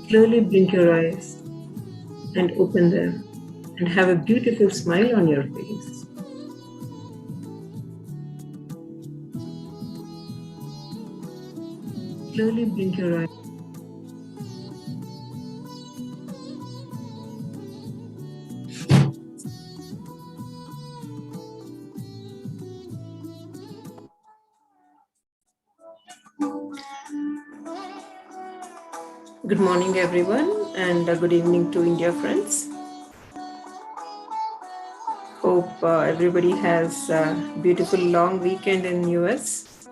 Slowly blink your eyes and open them and have a beautiful smile on your face. Slowly blink your eyes. Good morning, everyone, and good evening to India, friends. Hope everybody has a beautiful long weekend in US.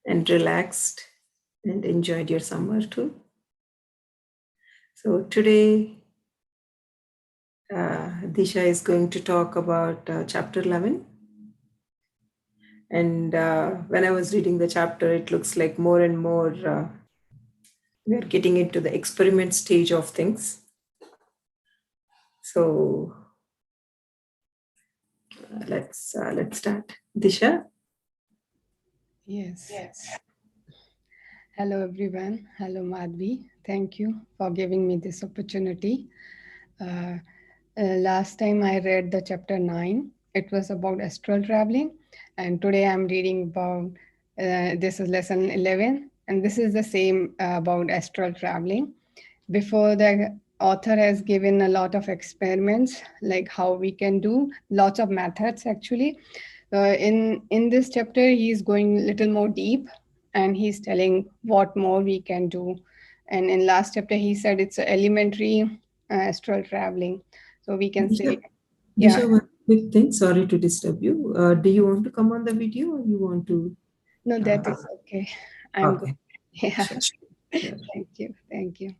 And relaxed and enjoyed your summer too. So today, Disha is going to talk about chapter 11. And when I was reading the chapter, it looks like more and more we are getting into the experiment stage of things. So let's start. Disha? Yes. Hello, everyone. Hello, Madhvi. Thank you for giving me this opportunity. Uh, Last time I read the chapter 9, it was about astral traveling. And today I'm reading about this is lesson 11. And this is the same about astral traveling. Before, the author has given a lot of experiments, like how we can do lots of methods actually. In this chapter, he's going a little more deep, and he's telling what more we can do. And in last chapter, he said it's a elementary astral traveling. So we can Disha, say, yeah, one quick thing. Sorry to disturb you. Do you want to come on the video or you want to? no, that Uh, is okay. I'm good. okay, Yeah, sure, sure. thank you. Thank you.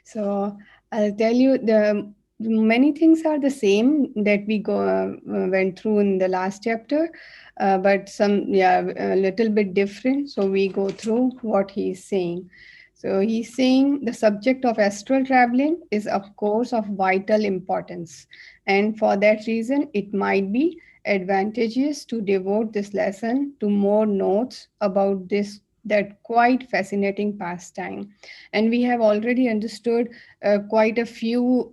So I'll tell you the many things are the same that we went through in the last chapter, but some a little bit different. So we go through what he's saying. So he's saying the subject of astral traveling is of course of vital importance, and for that reason it might be advantageous to devote this lesson to more notes about this that quite fascinating pastime. And we have already understood quite a few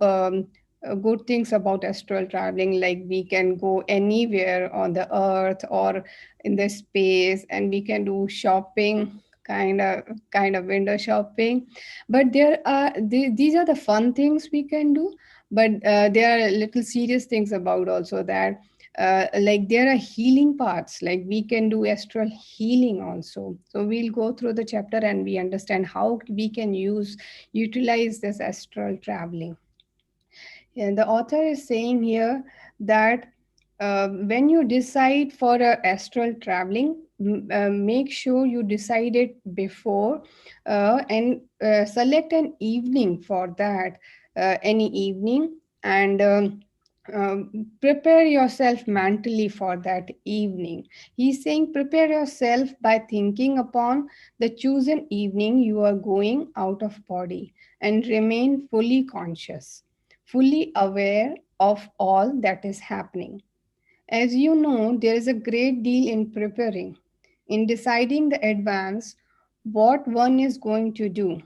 good things about astral traveling, like we can go anywhere on the earth or in the space, and we can do shopping, kind of window shopping. But these are the fun things we can do, but there are little serious things about also that like there are healing parts, like we can do astral healing also. So we'll go through the chapter and we understand how we can utilize this astral traveling. And the author is saying here that when you decide for a astral traveling, make sure you decide it before, and select an evening for that, any evening, and prepare yourself mentally for that evening. He's saying prepare yourself by thinking upon the chosen evening you are going out of body, and remain fully conscious, fully aware of all that is happening. As you know, there is a great deal in preparing, in deciding the advance what one is going to do.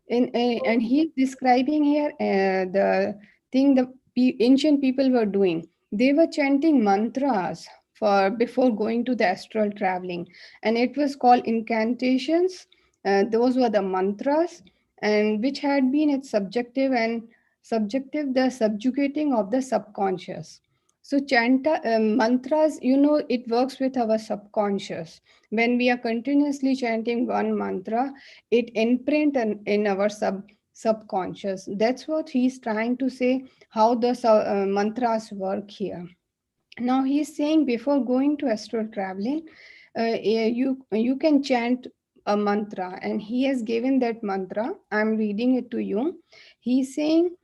And he's describing here the thing the ancient people were doing. They were chanting mantras for before going to the astral traveling, and it was called incantations. Those were the mantras, and which had been its subjective, the subjugating of the subconscious. So mantras, it works with our subconscious. When we are continuously chanting one mantra, it imprint in our subconscious. That's what he's trying to say, how the mantras work here. Now he's saying before going to astral traveling, you can chant a mantra, and he has given that mantra. I'm reading it to you. He's saying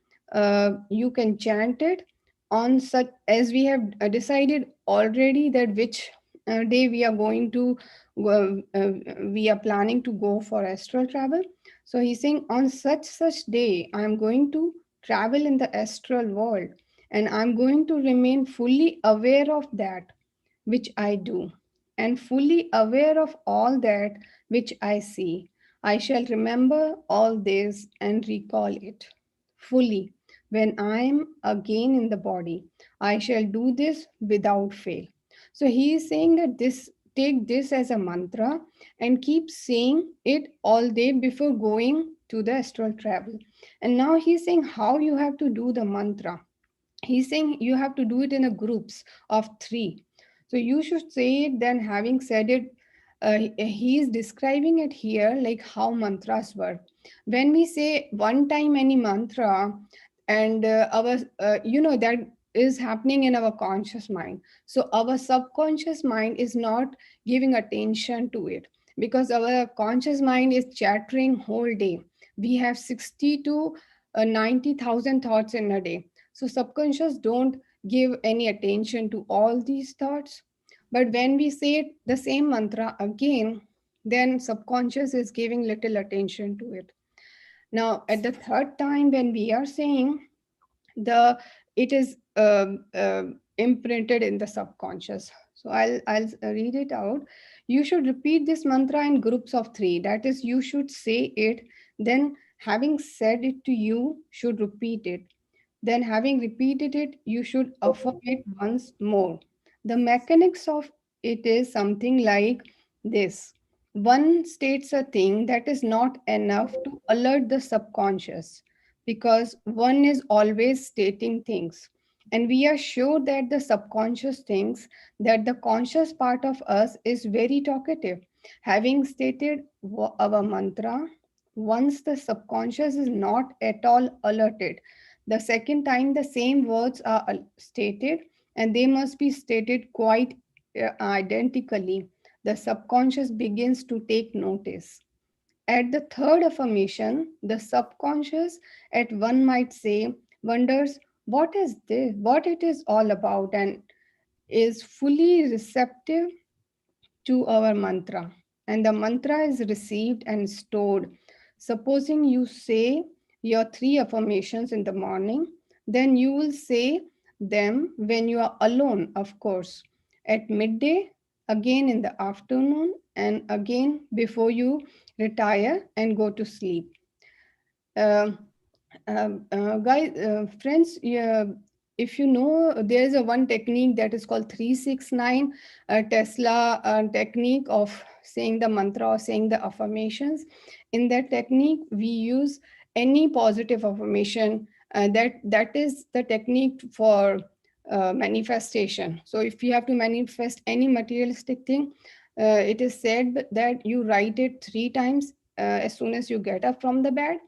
you can chant it on such as we have decided already that which day we are going to we are planning to go for astral travel. So he's saying on such day I'm going to travel in the astral world, and I'm going to remain fully aware of that which I do. and fully aware of all that which I see. I shall remember all this and recall it fully when I am again in the body. I shall do this without fail. So he is saying that this, take this as a mantra and keep saying it all day before going to the astral travel. And now he's saying how you have to do the mantra. He's saying you have to do it in a groups of 3. So you should say it, then having said it, he is describing it here like how mantras work. When we say one time any mantra, and our that is happening in our conscious mind, so our subconscious mind is not giving attention to it, because our conscious mind is chattering whole day. We have 60 to 90,000 thoughts in a day, so subconscious don't give any attention to all these thoughts. But when we say the same mantra again, then subconscious is giving little attention to it. Now at the third time when we are saying, the it is imprinted in the subconscious. So I'll read it out. You should repeat this mantra in groups of 3. That is, you should say it, then having said it to you should repeat it, then, having repeated it, you should affirm it once more. The mechanics of it is something like this: one states a thing that is not enough to alert the subconscious, because one is always stating things. And we are sure that the subconscious thinks that the conscious part of us is very talkative. Having stated our mantra, once the subconscious is not at all alerted, the second time the same words are stated, and they must be stated quite identically, the subconscious begins to take notice. At the third affirmation, the subconscious, at one might say, wonders what is this, what it is all about, and is fully receptive to our mantra, and the mantra is received and stored. Supposing you say your 3 affirmations in the morning, then you will say them when you are alone, of course, at midday, again in the afternoon, and again before you retire and go to sleep. Um, Guys, friends, yeah, if you know, there is a one technique that is called 369 Tesla technique of saying the mantra or saying the affirmations. In that technique, we use any positive affirmation. That is the technique for manifestation. So if you have to manifest any materialistic thing, it is said that you write it 3 times as soon as you get up from the bed,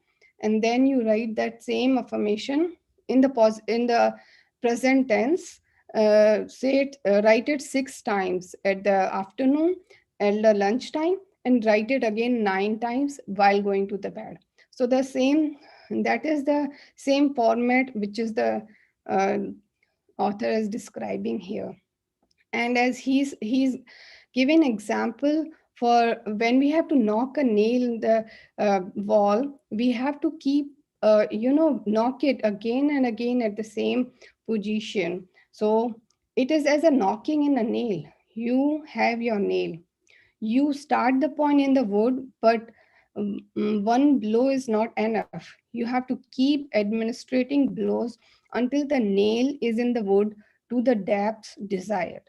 and then you write that same affirmation in the in the present tense. Say it, write it 6 times at the afternoon, at the lunchtime, and write it again 9 times while going to the bed. So the same, that is the same format which is the uh, author is describing here. And as he's given example for when we have to knock a nail in the wall, we have to keep knock it again and again at the same position. So it is as a knocking in a nail. You have your nail, you start the point in the wood, but one blow is not enough. You have to keep administrating blows until the nail is in the wood to the depths desired.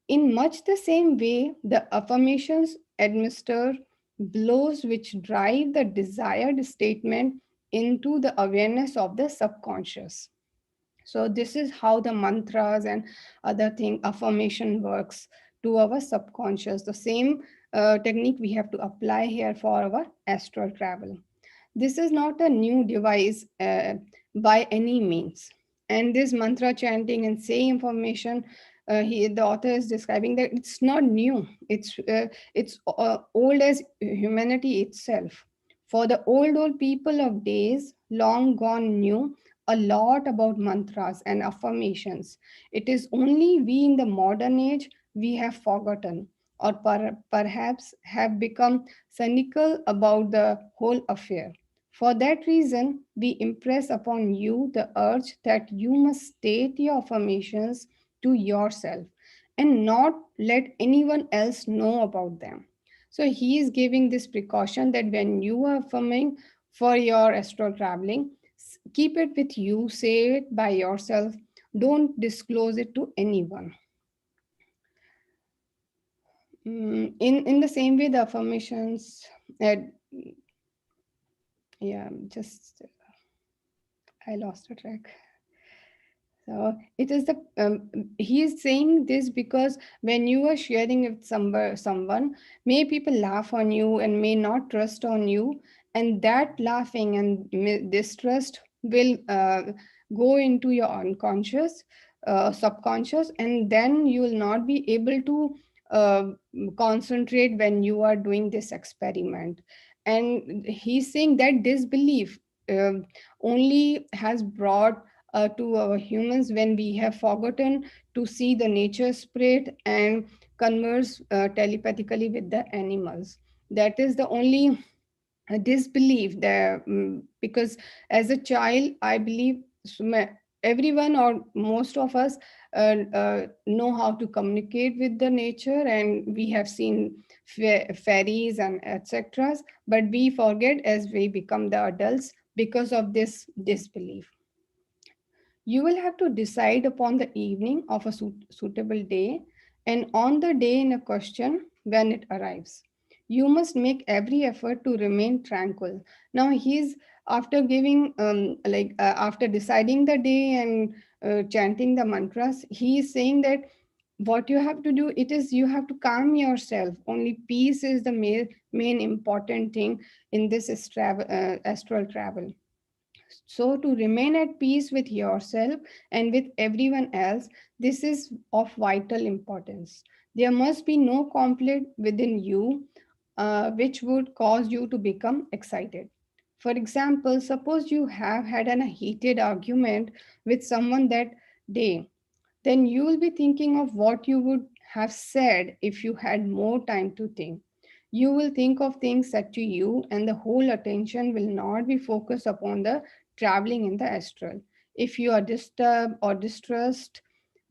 In much the same way, the affirmations administer blows which drive the desired statement into the awareness of the subconscious. So this is how the mantras and other thing affirmation works to our subconscious. The same technique we have to apply here for our astral travel. This is not a new device by any means. And this mantra chanting and saying information, the author is describing that it's not new. It's old as humanity itself. For the old people of days, long gone knew a lot about mantras and affirmations. It is only we in the modern age we have forgotten, or perhaps have become cynical about the whole affair. For that reason, we impress upon you the urge that you must state your affirmations to yourself and not let anyone else know about them. So he is giving this precaution that when you are affirming for your astral traveling, keep it with you, say it by yourself, don't disclose it to anyone. In the same way, the affirmations, uh, yeah, just I lost a track. So it is the he is saying this because when you are sharing with someone, may people laugh on you and may not trust on you, and that laughing and distrust will go into your unconscious, subconscious, and then you will not be able to uh, concentrate when you are doing this experiment. And he's saying that disbelief only has brought to our humans when we have forgotten to see the nature spirit and converse telepathically with the animals. That is the only disbelief there, because as a child I believe everyone or most of us know how to communicate with the nature, and we have seen fairies and etc., but we forget as we become the adults because of this disbelief. You will have to decide upon the evening of a suitable day and on the day in a question when it arrives. You must make every effort to remain tranquil. Now, he's after giving, after deciding the day and chanting the mantras, he is saying that what you have to do, it is you have to calm yourself. Only peace is the main important thing in this astral travel. So, to remain at peace with yourself and with everyone else, this is of vital importance. There must be no conflict within you which would cause you to become excited. For example, suppose you have had a heated argument with someone that day, then you will be thinking of what you would have said if you had more time to think. You will think of things said to you, and the whole attention will not be focused upon the traveling in the astral. If you are disturbed or distressed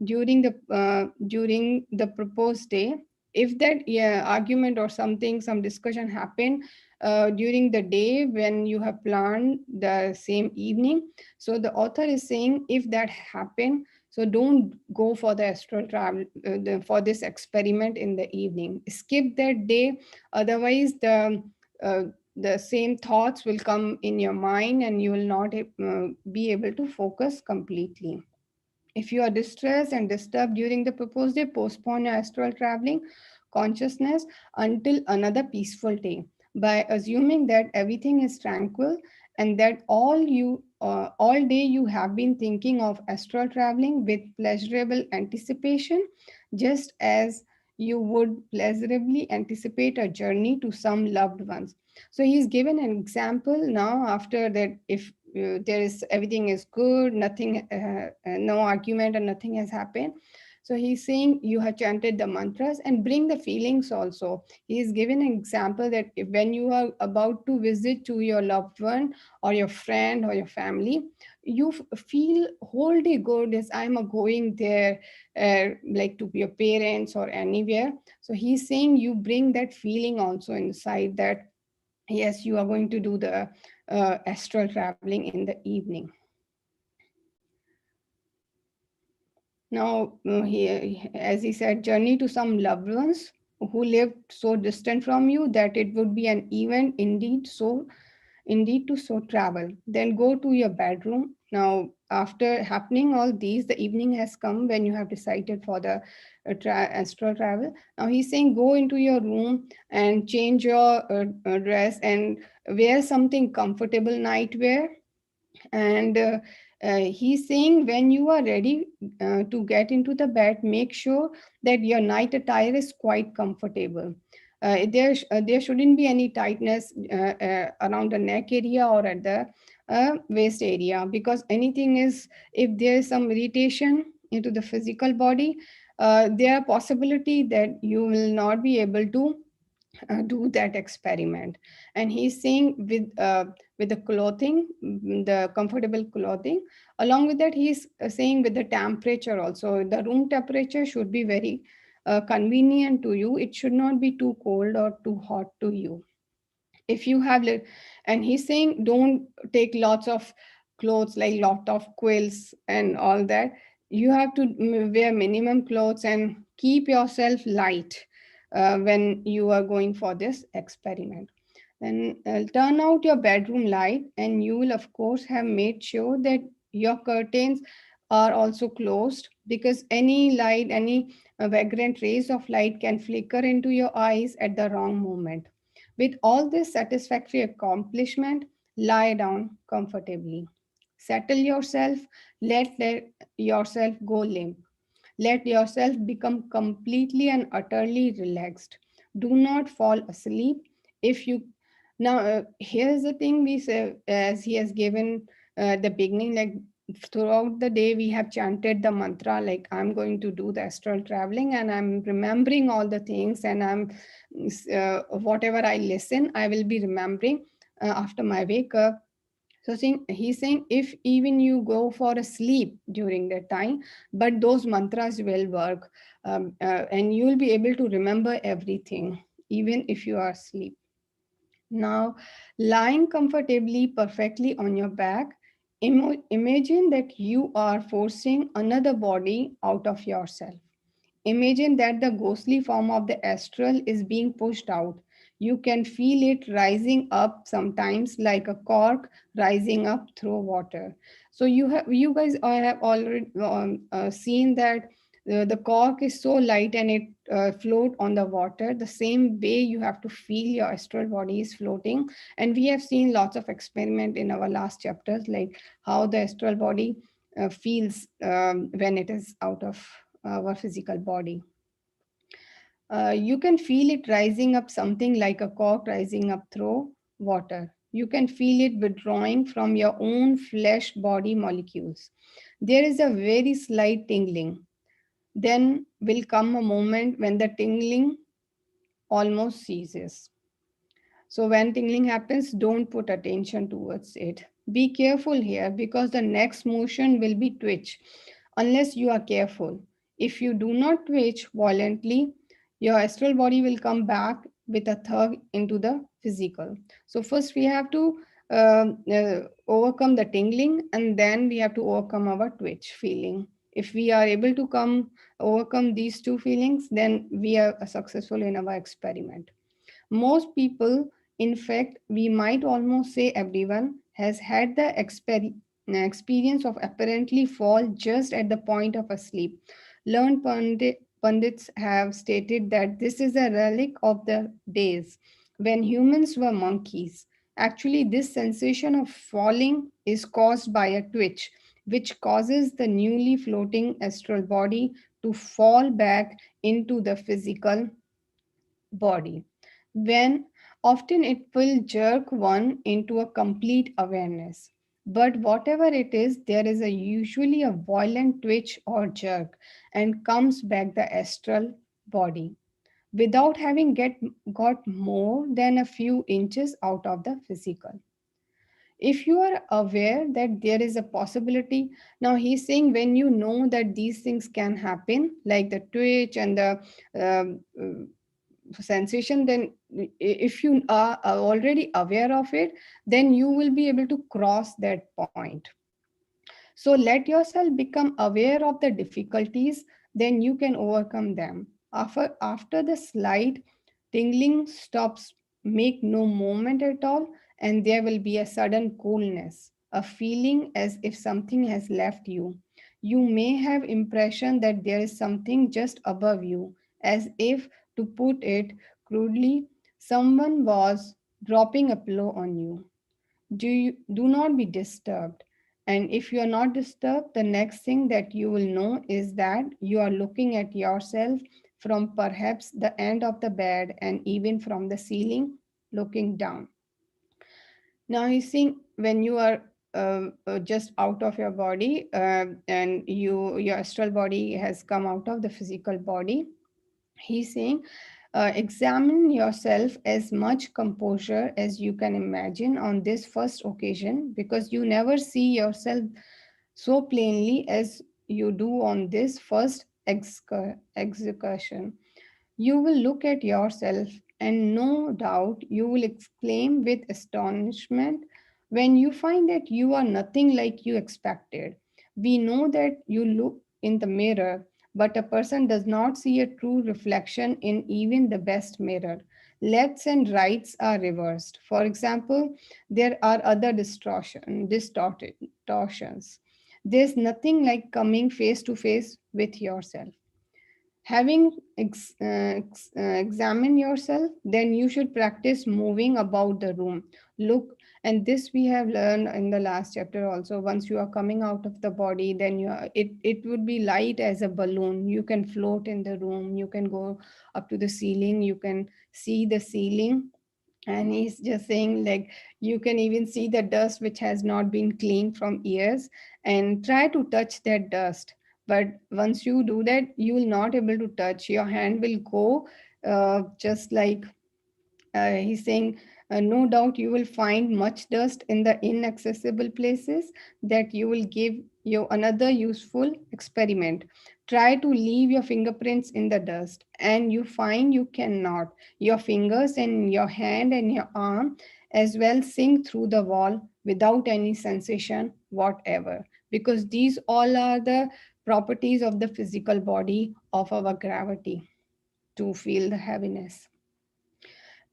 during the proposed day, if that, yeah, argument or something, some discussion happened during the day when you have planned the same evening, so the author is saying if that happened, so don't go for the astral travel for this experiment in the evening. Skip that day. Otherwise, uh, the same thoughts will come in your mind, and you will not be able to focus completely. If you are distressed and disturbed during the proposed day, postpone your astral traveling consciousness until another peaceful day by assuming that everything is tranquil and that all day you have been thinking of astral traveling with pleasurable anticipation, just as you would pleasurably anticipate a journey to some loved ones. So he's given an example now after that. If there is everything is good, nothing no argument and nothing has happened, so he's saying you have chanted the mantras and bring the feelings also. He's given an example that if, when you are about to visit to your loved one or your friend or your family, you feel whole day good as I'm going there, like to your parents or anywhere. So he's saying you bring that feeling also inside, that yes, you are going to do the astral traveling in the evening. Now, as he said, journey to some loved ones who lived so distant from you that it would be an event indeed to so travel. Then go to your bedroom. Now, after happening all these, the evening has come when you have decided for the astral travel. Now he's saying go into your room and change your dress and wear something comfortable nightwear. And he's saying when you are ready to get into the bed, make sure that your night attire is quite comfortable. There shouldn't be any tightness around the neck area or at the waist area, because anything is, if there is some irritation into the physical body, there are possibility that you will not be able to do that experiment. And he's saying with the clothing, the comfortable clothing, along with that he's saying with the temperature also, the room temperature should be very convenient to you. It should not be too cold or too hot to you. If you have and he's saying don't take lots of clothes, like lot of quills and all that. You have to wear minimum clothes and keep yourself light when you are going for this experiment. Then turn out your bedroom light, and you will of course have made sure that your curtains are also closed, because any light, any vagrant rays of light can flicker into your eyes at the wrong moment. With all this satisfactory accomplishment, lie down comfortably. Settle yourself, let yourself go limp. Let yourself become completely and utterly relaxed. Do not fall asleep. If you now, here's the thing we say, as he has given the beginning, like throughout the day we have chanted the mantra, like I'm going to do the astral traveling and I'm remembering all the things, and I'm whatever I listen, I will be remembering after my wake up. So he's saying if even you go for a sleep during that time, but those mantras will work, and you will be able to remember everything even if you are asleep. Now, lying comfortably, perfectly on your back, imagine that you are forcing another body out of yourself. Imagine that the ghostly form of the astral is being pushed out. You can feel it rising up sometimes like a cork rising up through water. So you guys have already seen that the cork is so light and it float on the water. The same way you have to feel your astral body is floating. And we have seen lots of experiment in our last chapters, like how the astral body feels when it is out of our physical body. You can feel it rising up something like a cork rising up through water. You can feel it withdrawing from your own flesh body molecules. There is a very slight tingling. Then will come a moment when the tingling almost ceases. So when tingling happens, don't put attention towards it. Be careful here, because the next motion will be twitch unless you are careful. If you do not twitch violently, your astral body will come back with a thug into the physical. So first we have to overcome the tingling, and then we have to overcome our twitch feeling. If we are able to overcome these two feelings, then we are successful in our experiment. Most people, in fact, we might almost say everyone, has had the experience of apparently fall just at the point of a sleep. Learned pundits have stated that this is a relic of the days when humans were monkeys. Actually, this sensation of falling is caused by a twitch, which causes the newly floating astral body to fall back into the physical body. When often it will jerk one into a complete awareness. But whatever it is, there is usually a violent twitch or jerk and comes back the astral body without having got more than a few inches out of the physical. If you are aware that there is a possibility, now he's saying when you know that these things can happen, like the twitch and the sensation, then if you are already aware of it, then you will be able to cross that point. So let yourself become aware of the difficulties, then you can overcome them. After the slight tingling stops, make no movement at all, and there will be a sudden coolness, a feeling as if something has left you. You may have impression that there is something just above you, as if, to put it crudely, someone was dropping a pillow on you. Do not be disturbed. And if you are not disturbed, the next thing that you will know is that you are looking at yourself from perhaps the end of the bed and even from the ceiling looking down. Now you see, when you are just out of your body, and your astral body has come out of the physical body, he's saying Examine yourself as much composure as you can imagine on this first occasion, because you never see yourself so plainly as you do on this first execution. You will look at yourself, and no doubt you will exclaim with astonishment when you find that you are nothing like you expected. We know that you look in the mirror, but a person does not see a true reflection in even the best mirror. Lefts and rights are reversed. For example, there are other distortions. There's nothing like coming face to face with yourself. Having examined yourself, then you should practice moving about the room. Look, and this we have learned in the last chapter also. Once you are coming out of the body, then it would be light as a balloon. You can float in the room. You can go up to the ceiling. You can see the ceiling, and he's just saying like you can even see the dust which has not been cleaned from years, and try to touch that dust. But once you do that, you will not able to touch. Your hand will go just like he's saying, no doubt you will find much dust in the inaccessible places, that you will give you another useful experiment. Try to leave your fingerprints in the dust, and you find you cannot. Your fingers and your hand and your arm as well sink through the wall without any sensation whatever, because these all are the properties of the physical body of our gravity to feel the heaviness.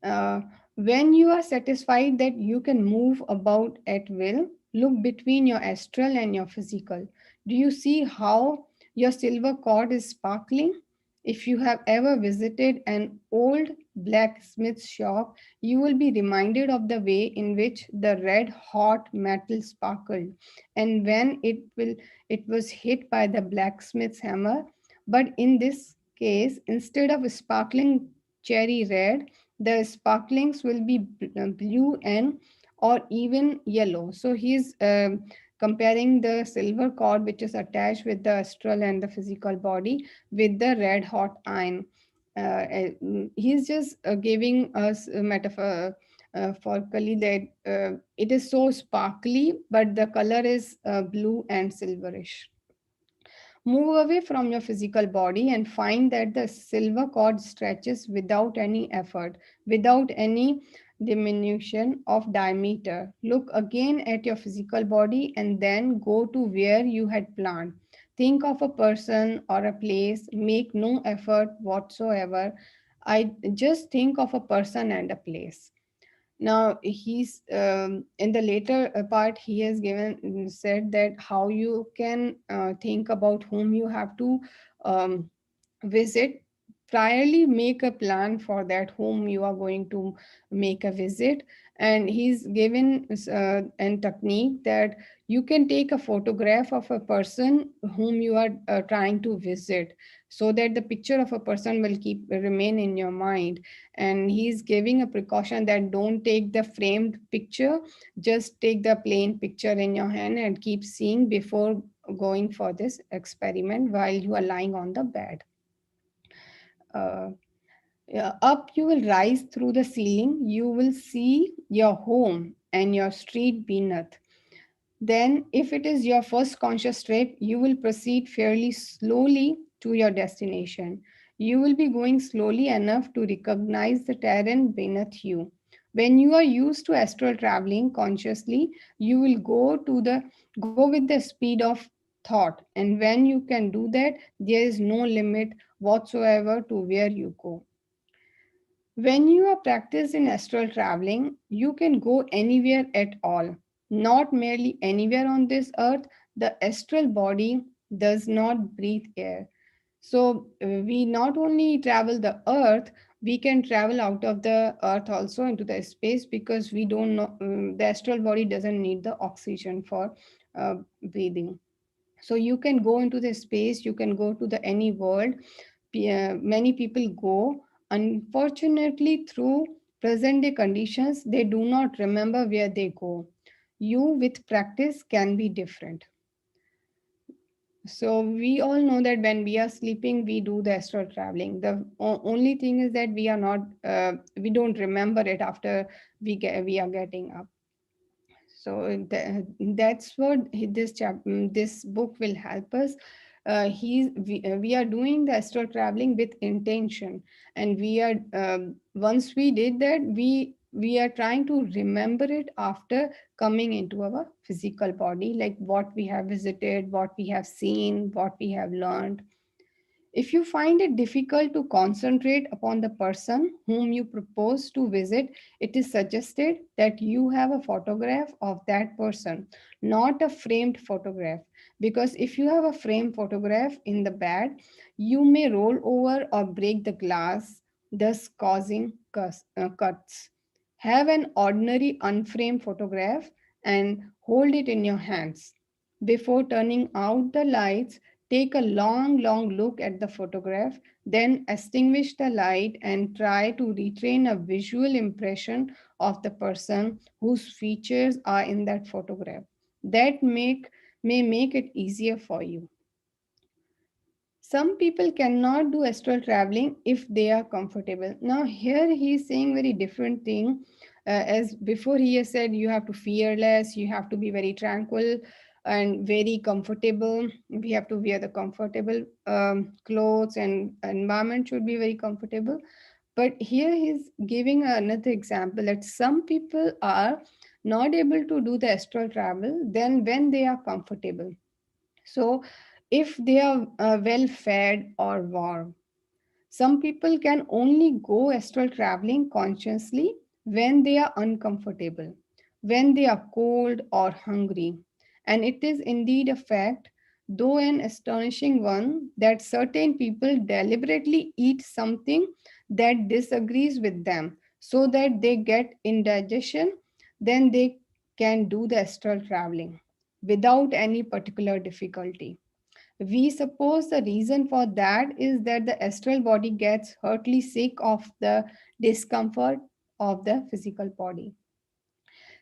uh, when you are satisfied that you can move about at will, look between your astral and your physical. Do you see how your silver cord is sparkling? If you have ever visited an old blacksmith shop, you will be reminded of the way in which the red hot metal sparkled, and when it was hit by the blacksmith's hammer. But in this case, instead of sparkling cherry red, the sparklings will be blue and or even yellow. So he's comparing the silver cord which is attached with the astral and the physical body with the red hot iron. He's just giving us a metaphor forcefully that it is so sparkly, but the color is blue and silverish. Move away from your physical body and find that the silver cord stretches without any effort, without any diminution of diameter. Look again at your physical body and then go to where you had planned. Think of a person or a place, make no effort whatsoever. I just think of a person and a place. Now he's in the later part he has given said that how you can think about whom you have to um, visit. Priorly make a plan for that whom you are going to make a visit. And he's given a technique that you can take a photograph of a person whom you are trying to visit, so that the picture of a person will keep remain in your mind. And he's giving a precaution that don't take the framed picture, just take the plain picture in your hand and keep seeing before going for this experiment while you are lying on the bed. uh, yeah, up you will rise through the ceiling, you will see your home and your street beneath. Then, if it is your first conscious trip, you will proceed fairly slowly to your destination. You will be going slowly enough to recognize the terrain beneath you. When you are used to astral traveling consciously, you will go with the speed of thought. And when you can do that, there is no limit whatsoever to where you go. When you are practiced in astral traveling, you can go anywhere at all, not merely anywhere on this earth. The astral body does not breathe air. So, we not only travel the earth, we can travel out of the earth also into the space, because we don't know the astral body doesn't need the oxygen for breathing. So you can go into the space, you can go to the any world. Many people go. Unfortunately, through present day conditions, they do not remember where they go. You with practice can be different. So we all know that when we are sleeping, we do the astral traveling. The only thing is that we don't remember it after we are getting up. So that's what this book will help us. We are doing the astral traveling with intention, and we are once we did that, we are trying to remember it after coming into our physical body, like what we have visited, what we have seen, what we have learned. If you find it difficult to concentrate upon the person whom you propose to visit, it is suggested that you have a photograph of that person, not a framed photograph. Because if you have a framed photograph in the bed, you may roll over or break the glass, thus causing cuts. Have an ordinary unframed photograph and hold it in your hands. Before turning out the lights, take a long look at the photograph, then extinguish the light and try to retrain a visual impression of the person whose features are in that photograph. That may make it easier for you. Some people cannot do astral traveling if they are comfortable. Now here he is saying very different thing. As before he has said, you have to fear less, you have to be very tranquil and very comfortable. We have to wear the comfortable clothes, and environment should be very comfortable. But here he's giving another example that some people are not able to do the astral travel then when they are comfortable. So, if they are well fed or warm, some people can only go astral traveling consciously when they are uncomfortable, when they are cold or hungry. And it is indeed a fact, though an astonishing one, that certain people deliberately eat something that disagrees with them so that they get indigestion, then they can do the astral traveling without any particular difficulty. We suppose the reason for that is that the astral body gets heartily sick of the discomfort of the physical body.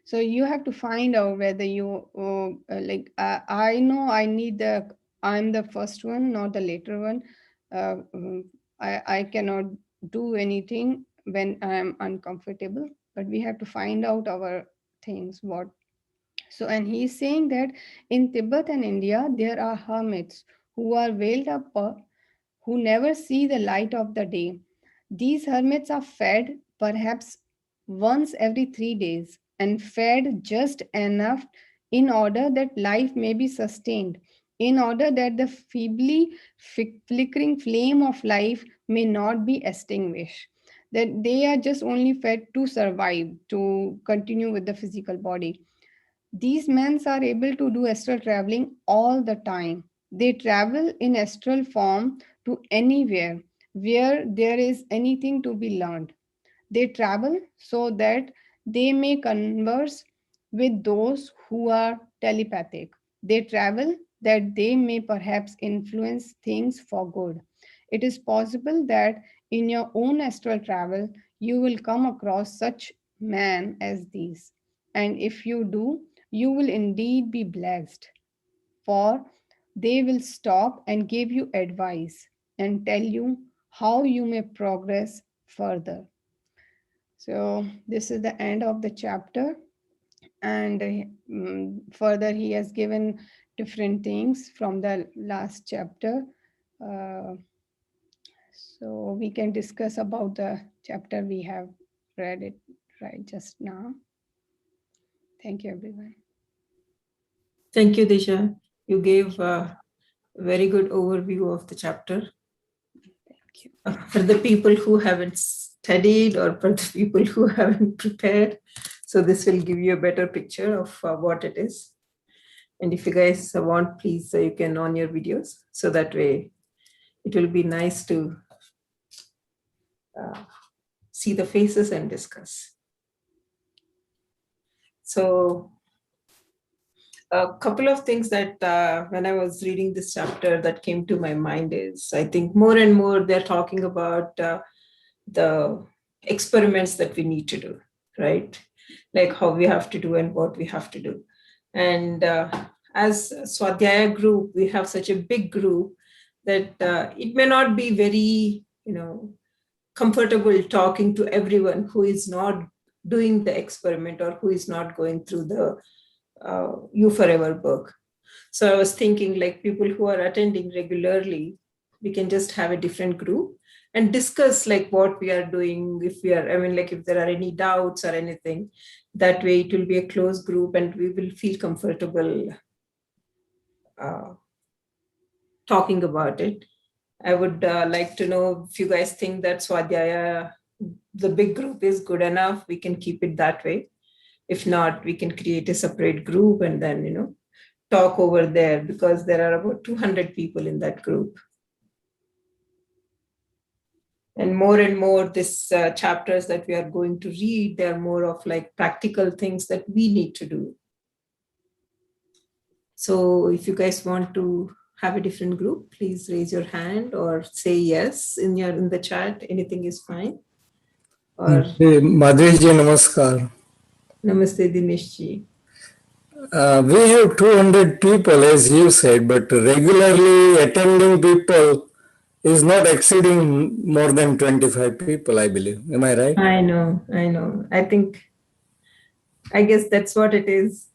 So you have to find out whether you I know I need the I'm the first one, not the later one. I cannot do anything when I am uncomfortable, but we have to find out our things what. So, and he's saying that in Tibet and India, there are hermits who are veiled up, who never see the light of the day. These hermits are fed perhaps once every 3 days and fed just enough in order that life may be sustained, in order that the feebly flickering flame of life may not be extinguished. That they are just only fed to survive, to continue with the physical body. These men are able to do astral traveling all the time. They travel in astral form to anywhere where there is anything to be learned. They travel so that they may converse with those who are telepathic. They travel that they may perhaps influence things for good. It is possible that in your own astral travel, you will come across such men as these. And if you do, you will indeed be blessed, for they will stop and give you advice and tell you how you may progress further. So, this is the end of the chapter, and further, he has given different things from the last chapter. Uh, so, we can discuss about the chapter we have read it right just now. Thank you, everyone. Thank you, Disha. You gave a very good overview of the chapter. Thank you. For the people who haven't studied or for the people who haven't prepared. So this will give you a better picture of what it is. And if you guys want, please, you can on your videos. So that way it will be nice to see the faces and discuss. So a couple of things that when I was reading this chapter that came to my mind is I think more and more they're talking about the experiments that we need to do, right? Like how we have to do and what we have to do. And as Swadhyaya group, we have such a big group that it may not be very, comfortable talking to everyone who is not doing the experiment or who is not going through the You Forever book. So I was thinking, like, people who are attending regularly, we can just have a different group and discuss like what we are doing. If we are, like if there are any doubts or anything, that way it will be a closed group and we will feel comfortable uh, talking about it. I would like to know if you guys think that Swadhyaya, the big group, is good enough. We can keep it that way. If not, we can create a separate group and then, talk over there, because there are about 200 people in that group. And more, this chapters that we are going to read, they're more of like practical things that we need to do. So if you guys want to have a different group, please raise your hand or say yes in the chat. Anything is fine. Or Madhuriji, namaskar. Namaste, Dineshji. We have 200 people, as you said, but regularly attending people is not exceeding more than 25 people, I believe. Am I right? I know. I guess that's what it is.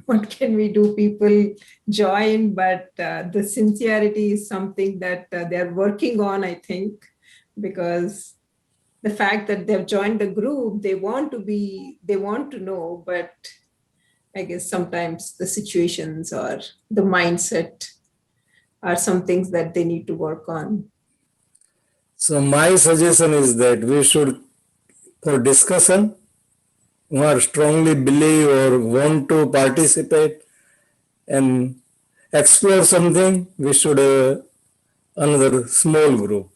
What can we do? People join, but the sincerity is something that they're working on, I think, because the fact that they've joined the group, they want to know, but I guess sometimes the situations or the mindset are some things that they need to work on. So my suggestion is that we should, for discussion, who are strongly believe or want to participate and explore something, we should another small group.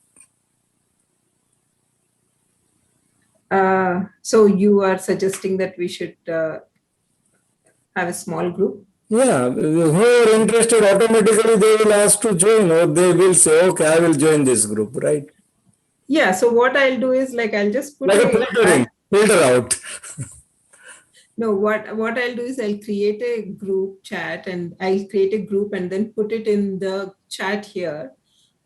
So you are suggesting that we should have a small group? Yeah, who are interested, automatically they will ask to join, or they will say, okay, I will join this group, right? Yeah, so what I'll do is like I'll just put like a filtering, filter out. No, what I'll do is I'll create a group chat and I'll create a group and then put it in the chat here.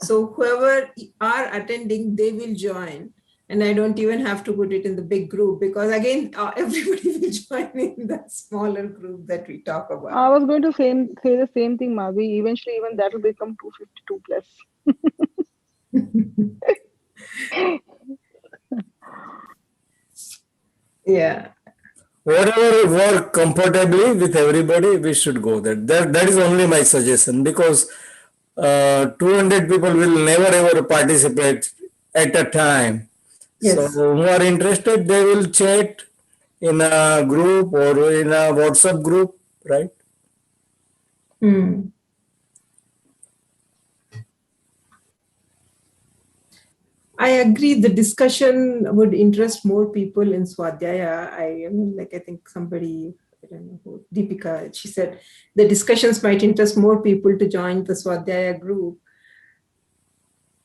So whoever are attending, they will join. And I don't even have to put it in the big group, because again, everybody will join in that smaller group that we talk about. I was going to say the same thing, Mavi. Eventually, even that will become 252 plus. Yeah. Whatever work comfortably with everybody, we should go there. That is only my suggestion, because 200 people will never ever participate at a time. Yes. So who are interested, they will chat in a group or in a WhatsApp group, right? I agree. The discussion would interest more people in Swadhyaya. I think somebody, I don't know who, Deepika, she said the discussions might interest more people to join the Swadhyaya group.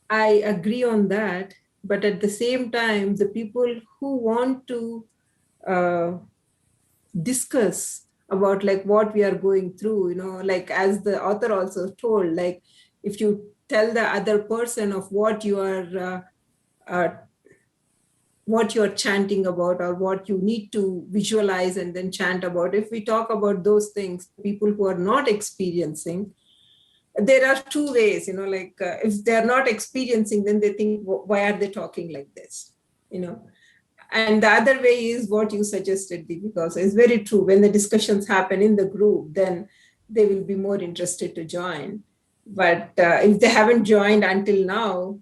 I agree on that. But at the same time, the people who want to discuss about like what we are going through, like as the author also told, like if you tell the other person of what you are what you're chanting about or what you need to visualize and then chant about. If we talk about those things, people who are not experiencing, there are two ways, if they're not experiencing, then they think, why are they talking like this? And the other way is what you suggested, because it's very true. When the discussions happen in the group, then they will be more interested to join. But if they haven't joined until now,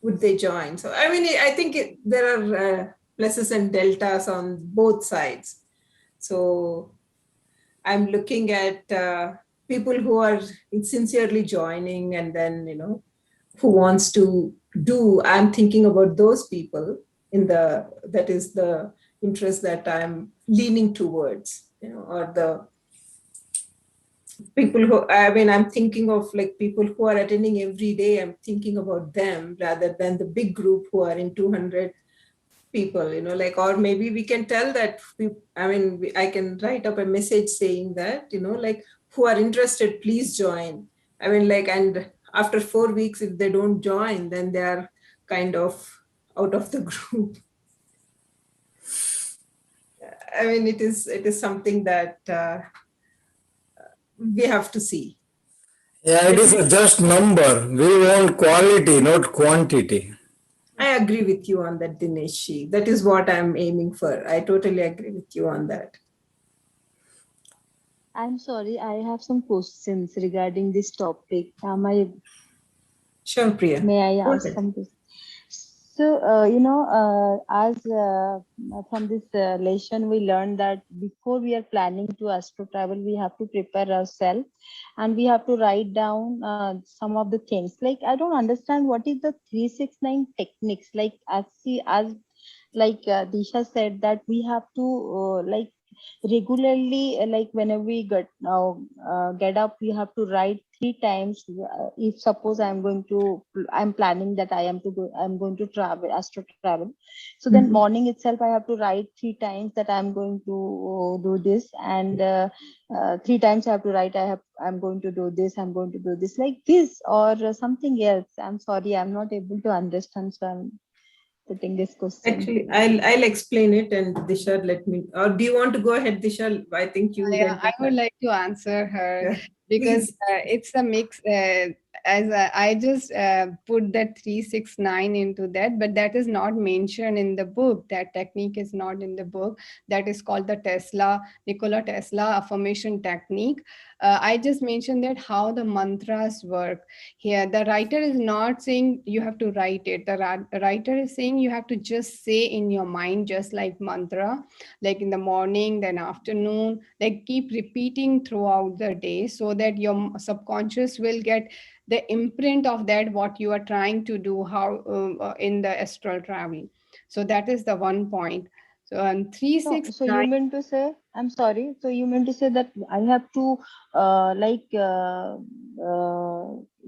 would they join? So, I think there are pluses and deltas on both sides. So I'm looking at people who are sincerely joining and then, who wants to do, I'm thinking about those people that is the interest that I'm leaning towards, or the people who, I'm thinking of like people who are attending every day. I'm thinking about them rather than the big group who are in 200 people, or maybe we can tell that, I can write up a message saying that, who are interested, please join. I mean, like, and after 4 weeks, if they don't join, then they are kind of out of the group. I mean, it is something that we have to see. Yeah, it is a just number. We want quality, not quantity. I agree with you on that, Dinesh. That is what I'm aiming for. I totally agree with you on that. I'm sorry, I have some questions regarding this topic. Sure, Priya. May I Go ask ahead. some questions? So, as from this lesson, we learned that before we are planning to astro travel, we have to prepare ourselves and we have to write down some of the things. Like, I don't understand what is the 369 techniques. Like, Disha said that we have to like regularly, like whenever we get up, we have to write 3 times. If suppose I'm planning that I'm going to travel, astro travel. So then Mhm. morning itself, I have to write 3 times that I'm going to do this, and 3 times I have to write I'm going to do this, I'm going to do this, like this or something else. I'm sorry, I'm not able to understand, so I'm putting this question. Actually, I'll explain it, and Disha, let me. Or do you want to go ahead, Disha? I think you Yeah, went I would ahead. like to answer her Yeah, because please. it's a mix. As I just put that 369 into that, but that is not mentioned in the book. That technique is not in the book. That is called the Nikola Tesla affirmation technique. I just mentioned that how the mantras work. Here, the writer is not saying you have to write it. The writer is saying you have to just say in your mind, just like mantra, like in the morning, then afternoon, like keep repeating throughout the day so that your subconscious will get the imprint of that what you are trying to do how in the astral travel. So that is the one point. So No, so you 369. mean to say, I'm sorry, so you mean to say that I have to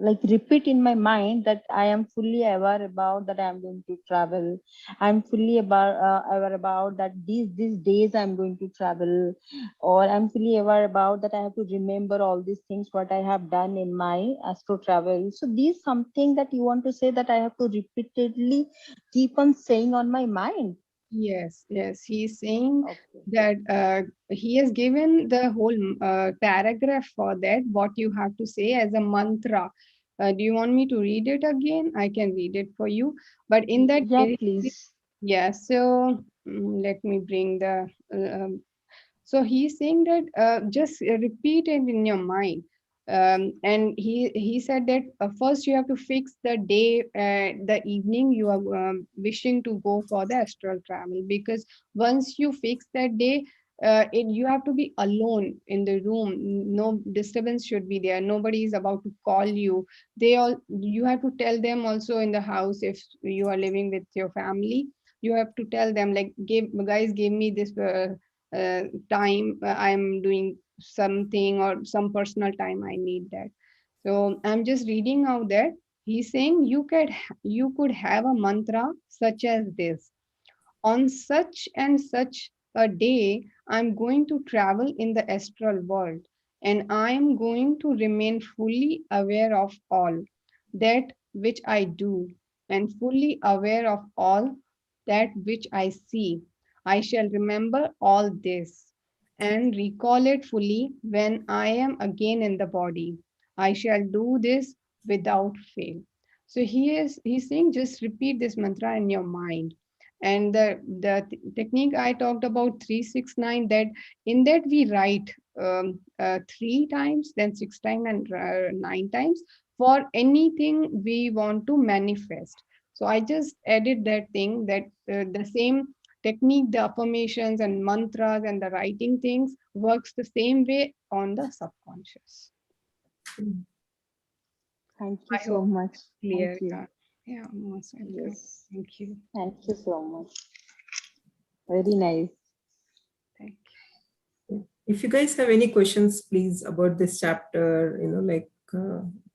like repeat in my mind that I am fully aware about that I am going to travel. I'm fully aware about that these days I'm going to travel, or I'm fully aware about that I have to remember all these things what I have done in my astro travel. So these something that you want to say that I have to repeatedly keep on saying on my mind. Yes, yes. He's saying Okay. that he has given the whole paragraph for that, what you have to say as a mantra. Do you want me to read it again? I can read it for you. But in that Yeah, very, please. yeah, so let me bring the so he's saying that just repeat it in your mind. And he said that first you have to fix the day, the evening you are wishing to go for the astral travel, because once you fix that day, you have to be alone in the room. No disturbance should be there. Nobody is about to call you. You have to tell them also in the house if you are living with your family. You have to tell them like, give me this. Time I'm doing something or some personal time I need that. So I'm just reading out there. He's saying you could have a mantra such as this: on such and such a day, I'm going to travel in the astral world, and I am going to remain fully aware of all that which I do, and fully aware of all that which I see. I shall remember all this and recall it fully when I am again in the body. I shall do this without fail. So he's saying just repeat this mantra in your mind. And the technique I talked about, 369, that in that we write 3 times, then 6 times, and 9 times for anything we want to manifest. So I just added that thing, that the same technique, the affirmations and mantras and the writing things works the same way on the subconscious. Thank you I so hope much. clear. Thank you. Yeah, most welcome. Yes. Thank you. Thank you so much. Very nice. Thank If you guys have any questions, please, about this chapter,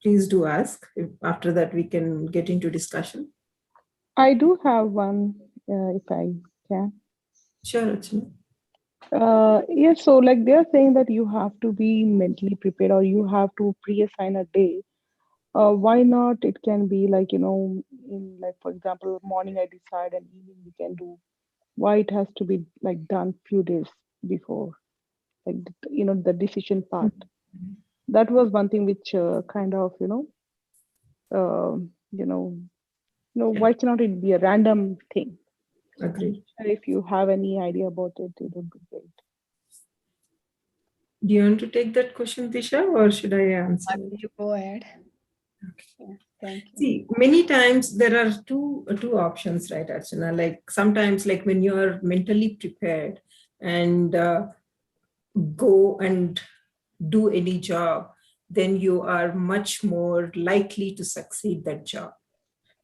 please do ask. After that, we can get into discussion. I do have one, if I can. Sure, Archana. Yes, so like they're saying that you have to be mentally prepared or you have to pre-assign a day. Why not? It can be like, in like for example, morning I decide and evening we can do. Why it has to be like done few days before, like the decision part. That was one thing which kind of uh, you know Yeah, why cannot it be a random thing? agree. If you have any idea about it, it would be great. Do you want to take that question, Disha, or should I answer it? You go ahead. Yeah, thank you. See, many times there are two options, right, Archana? Like sometimes, like when you're mentally prepared and go and do any job, then you are much more likely to succeed that job,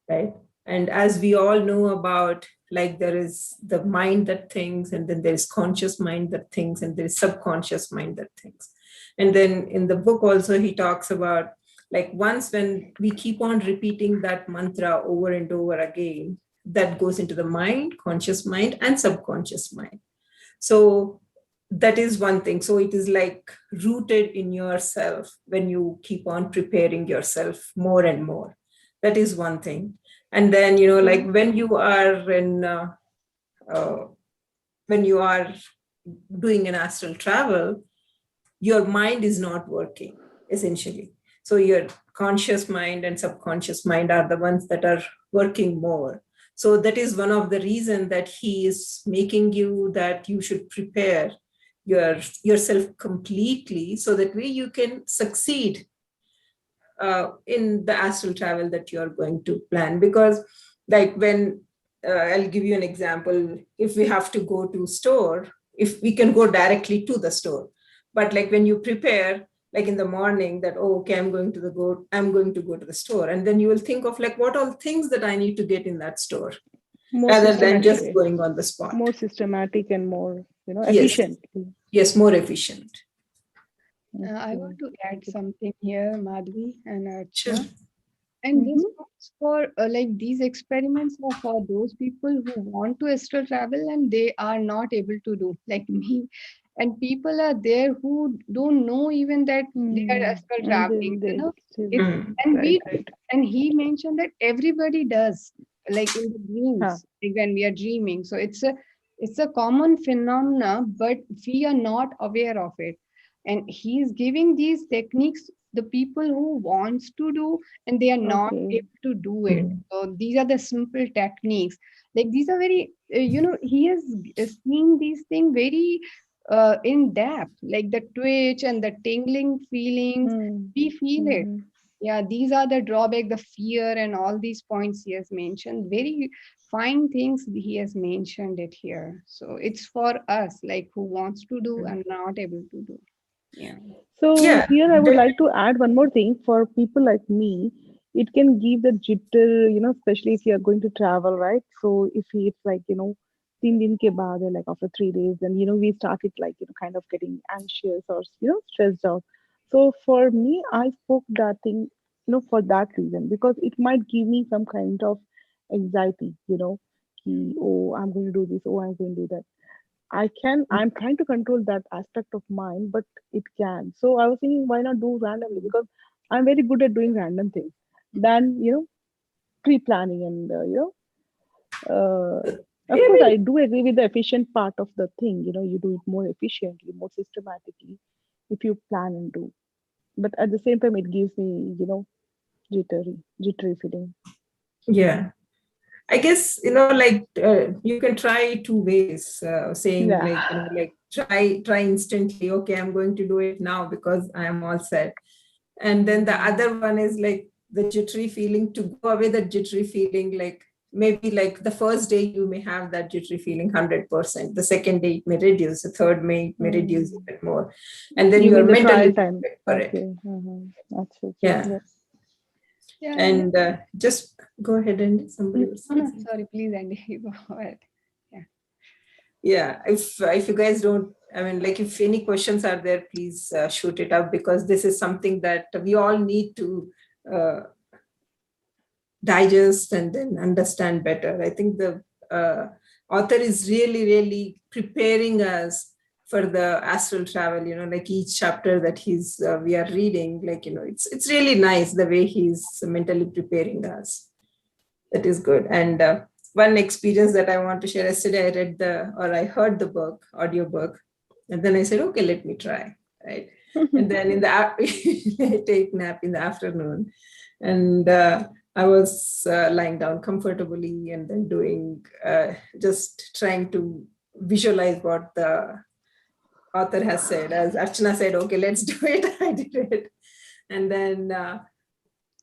right? And as we all know about, like there is the mind that thinks, and then there is conscious mind that thinks, and there is subconscious mind that thinks. And then in the book also he talks about, like once when we keep on repeating that mantra over and over again, that goes into the mind, conscious mind and subconscious mind. So that is one thing. So it is like rooted in yourself when you keep on preparing yourself more and more. That is one thing. And then, like uh, when you are doing an astral travel, your mind is not working essentially. So your conscious mind and subconscious mind are the ones that are working more. So that is one of the reasons that he is making you that you should prepare yourself completely, so that way you can succeed in the astral travel that you're going to plan. Because like when I'll give you an example. If we have to go to store, if we can go directly to the store, but like when you prepare, like in the morning, that, oh, okay, I'm going to go to the store, and then you will think of like what all things that I need to get in that store, More rather than systematic just way, going on the spot. more systematic and more Yes, efficient. yes, more efficient. I Okay. want to add something here, Madhvi and Sure. Archana. And this Mm-hmm. goes for like these experiments are for those people who want to astral travel and they are not able to do, like me. And people are there who don't know even that they are Mm. astral And traveling, then they still It's Mm. and right, we right. and he mentioned that everybody does, like in the Huh. dreams, like when we are dreaming. So it's a common phenomena, but we are not aware of it. And he's giving these techniques the people who wants to do and they are not Okay. able to do it. Mm. So these are the simple techniques. Like these are very, he has seen these things very in depth, like the twitch and the tingling feelings. Mm. We feel it. Mm-hmm. Yeah, these are the drawback, the fear, and all these points he has mentioned. Very fine things he has mentioned it here. So it's for us, like who wants to do and not able to do. Yeah. So Yeah, here I would like definitely. to add one more thing for people like me. It can give the jitter, especially if you are going to travel, right? So if it's like, 3 दिन के बाद, like after 3 days, then, we started like, kind of getting anxious or, stressed out. So for me, I spoke that thing, for that reason, because it might give me some kind of anxiety, ki, oh, I'm going to do this, oh, I'm going to do that. I'm trying to control that aspect of mine, but it can. So I was thinking, why not do randomly? Because I'm very good at doing random things than, pre-planning and, of course, Really? I do agree with the efficient part of the thing. You do it more efficiently, more systematically if you plan and do. But at the same time, it gives me, jittery feeling. Yeah. I guess, like you can try two ways, saying Yeah. like, like try instantly. Okay, I'm going to do it now because I am all set. And then the Mm, other one is like the jittery feeling, to go away that jittery feeling. Like maybe like the first day you may have that jittery feeling 100%. The second day it may reduce. The third may it may reduce mm. even more. And then You you're mean the mentally trial time? prepared for it. Okay. Achha, achha. Yeah. Yes. Yeah, and And just go ahead, and somebody was no, saying no, something. sorry, please, Andy, you go ahead. Yeah. Yeah, if you guys don't, I mean, like if any questions are there, please shoot it up, because this is something that we all need to uh, digest and then understand better. I think the author is really, really preparing us for the astral travel, like each chapter that we are reading, like, it's really nice the way he's mentally preparing us. That is good. And one experience that I want to share, yesterday I heard the book, audio book, and then I said, okay, let me try, right? And then I take nap in the afternoon, and I was lying down comfortably and then doing, just trying to visualize what the author has said. As Archana said, okay, let's do it. I did it. And then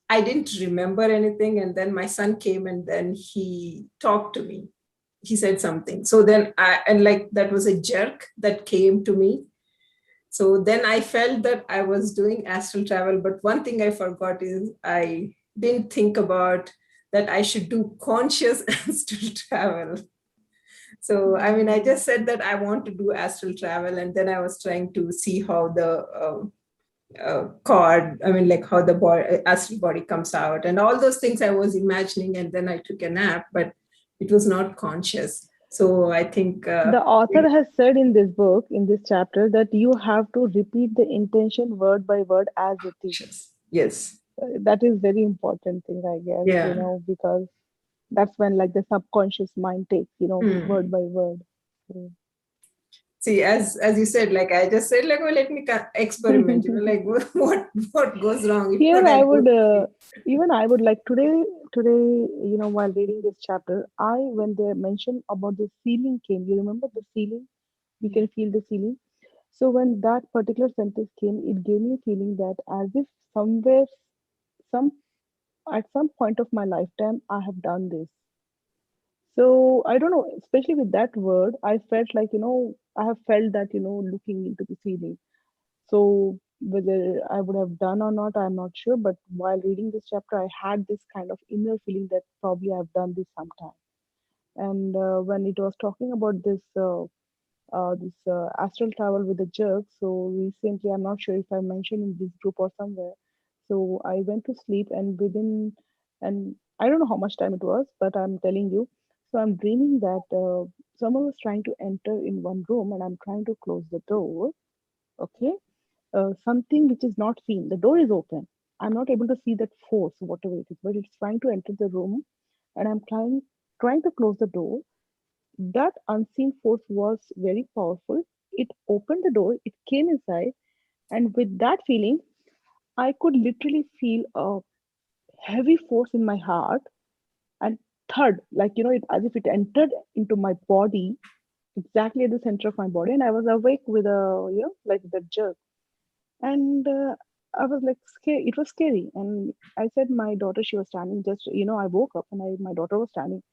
I didn't remember anything. And then my son came and then he talked to me. He said something. So then that was a jerk that came to me. So then I felt that I was doing astral travel. But one thing I forgot is I didn't think about that I should do conscious astral travel. So, I mean, I just said that I want to do astral travel. And then I was trying to see how the cord, I mean, like how the astral body comes out and all those things I was imagining. And then I took a nap, but it was not conscious. So I think The author has said in this book, in this chapter, that you have to repeat the intention word by word as it is. Yes. That is very important thing, I guess, Yeah. because that's when like the subconscious mind takes, word by word. So, see, as you said, like I just said, like, well, let me experiment, like what goes wrong if here not I I would go. even I would like today, while reading this chapter, when they mentioned about the ceiling came, you remember the ceiling? You can feel the ceiling. So when that particular sentence came, it gave me a feeling that as if somewhere, some at some point of my lifetime, I have done this. So I don't know, especially with that word, I felt like, I have felt that, looking into the ceiling. So whether I would have done or not, I'm not sure. But while reading this chapter, I had this kind of inner feeling that probably I've done this sometime. And when it was talking about this astral travel with a jerk. So recently, I'm not sure if I mentioned in this group or somewhere. So I went to sleep, and and I don't know how much time it was, but I'm telling you. So I'm dreaming that someone was trying to enter in one room, and I'm trying to close the door. Okay, something which is not seen. The door is open. I'm not able to see that force, whatever it is, but it's trying to enter the room, and I'm trying to close the door. That unseen force was very powerful. It opened the door, it came inside, and with that feeling, I could literally feel a heavy force in my heart and thud, like as if it entered into my body, exactly at the center of my body, and I was awake with a like the jerk, and I was like scared. It was scary, and I said my daughter, she was standing just I woke up and my daughter was standing.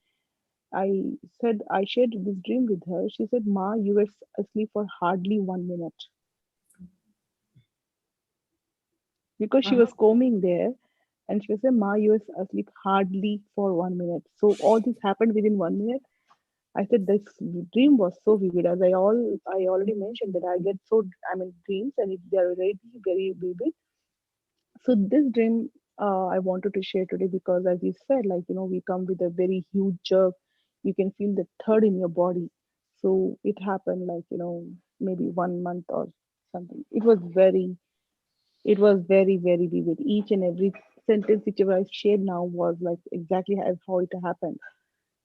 I said I shared this dream with her. She said, "Ma, you were asleep for hardly 1 minute," because she was combing there, and she said, "Ma, you were asleep hardly for 1 minute." So all this happened within 1 minute. I said this dream was so vivid, as I already mentioned that I get so dreams and they are very very vivid. So this dream I wanted to share today because, as you said, like we come with a very huge jerk. You can feel the third in your body. So it happened like maybe 1 month or something. It was very very vivid. Each and every sentence which I shared now was like exactly as how it happened.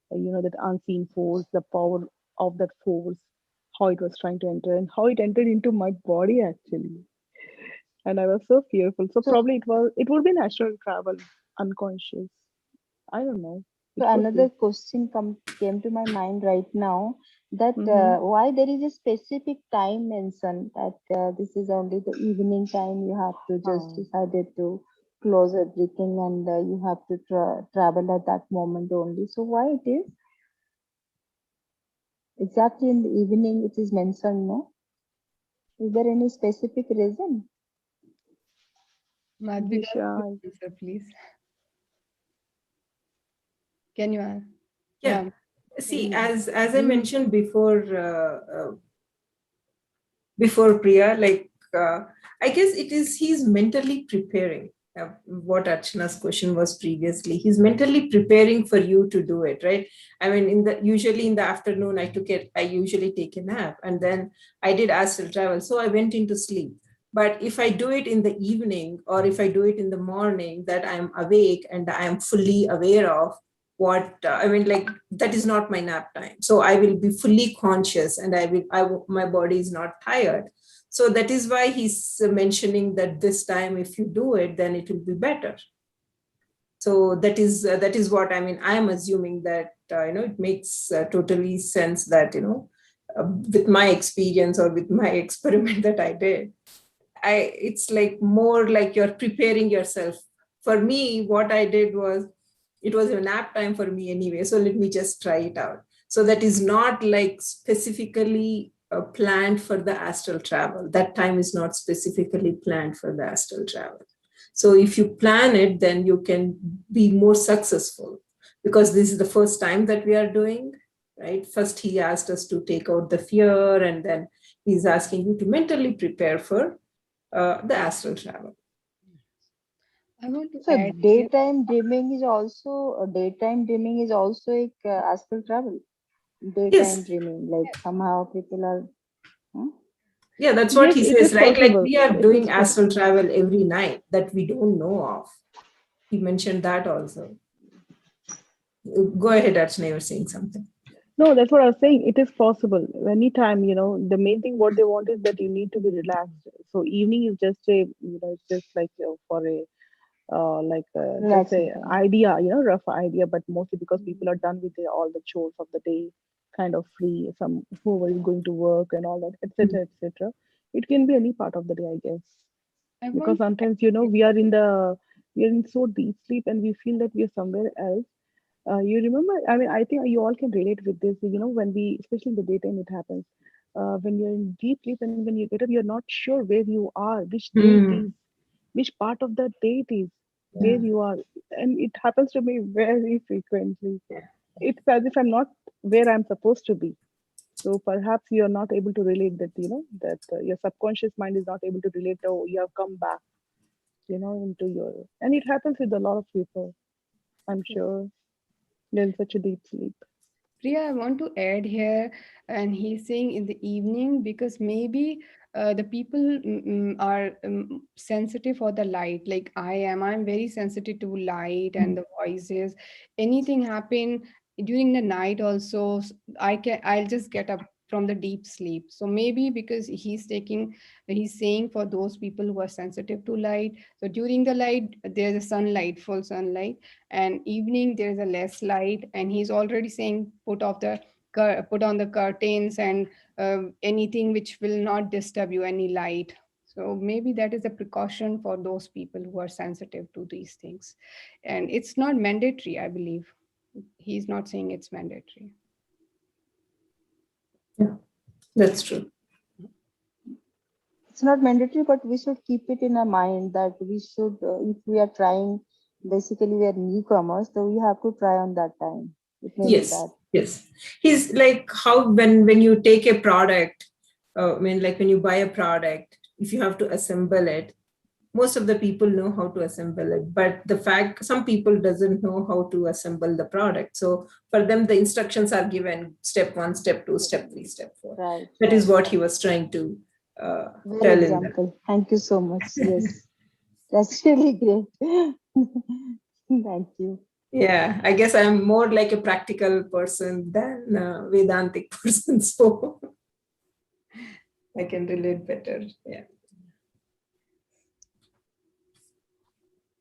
That unseen force, the power of that force, how it was trying to enter and how it entered into my body actually, and I was so fearful. So So, probably it would be natural travel, unconscious. I don't know. so It could another be. question came to my mind right now, that Mm-hmm. why there is a specific time mentioned that this is only the evening time you have to just Oh. decided to close everything, and you have to travel at that moment only. So why it is exactly in the evening it is mentioned? No, is there any specific reason? Madhvika, Disha. answer, please. Can you answer? Yeah. Yeah. See, as I mentioned before Priya, like I guess he's mentally preparing. what Archana's question was previously. He's mentally preparing for you to do it, right? I mean, usually in the afternoon, I usually take a nap, and then I did astral travel. So I went into sleep. But if I do it in the evening, or if I do it in the morning, that I'm awake and I am fully aware of what, like that is not my nap time. So I will be fully conscious, and my body is not tired. So that is why he's mentioning that this time, if you do it, then it will be better. So that is what I mean. I am assuming that it makes totally sense that with my experience or with my experiment that I did, it's like more like you're preparing yourself. For me, what I did was, it was a nap time for me anyway, so let me just try it out. So that is not like specifically planned for the astral travel. That time is not specifically planned for the astral travel. So if you plan it, then you can be more successful, because this is the first time that we are doing, right? First, he asked us to take out the fear, and then he's asking you to mentally prepare for the astral travel. I want to So add here. daytime dreaming is also a astral travel. Daytime Yes, dreaming, like somehow people are. Huh? yeah, that's what Yes, he it is says, right? Like possible. we are It is doing astral possible. travel every night that we don't know of. He mentioned that also. Go ahead, Archana, you were saying something. No, that's what I was saying. It is possible. Anytime, the main thing what they want is that you need to be relaxed. So evening is just it's just like for a just a Relaxation. idea, rough idea, but mostly because people are done with all the chores of the day, kind of free, some whoever is going to work and all that, etc., etc. It can be any part of the day, I guess, I because want to add sometimes here. we are in so deep sleep and we feel that we are somewhere else. You remember, I mean, I think you all can relate with this. When especially in the daytime, it happens. When you're in deep sleep and when you get up, you're not sure where you are, which day it is, Hmm. which part of the day it is, where Yeah. you are. And it happens to me very frequently. Yeah. It's as if I'm not where I'm supposed to be. So perhaps you're not able to relate that, that your subconscious mind is not able to relate, oh, you have come back, into and it happens with a lot of people, I'm sure. They're in such a deep sleep. Priya, I want to add here, and he's saying in the evening because maybe the people are sensitive for the light. Like I am, I'm very sensitive to light and the voices. Anything happen during the night also, I'll just get up from the deep sleep. So maybe because he's saying for those people who are sensitive to light. So during the light, there's a sunlight, full sunlight, and evening there's a less light, and he's already saying put on the curtains and anything which will not disturb you, any light. So maybe that is a precaution for those people who are sensitive to these things, and it's not mandatory, I believe. He's not saying it's mandatory. Yeah, that's true. It's not mandatory, but we should keep it in our mind that we should, if we are trying, basically we are newcomers, so we have to try on that time. It may be Yes, that. yes. He's like how when you take a product, like when you buy a product, if you have to assemble it, most of the people know how to assemble it, but the fact some people doesn't know how to assemble the product. So for them, the instructions are given: step 1, step 2, step 3, step 4. Right, That is right, what he right. was trying to Good tell in that. example. Thank you so much. Yes, that's really great. Thank you. Yeah, I guess I'm more like a practical person than a Vedantic person, so I can relate better. Yeah.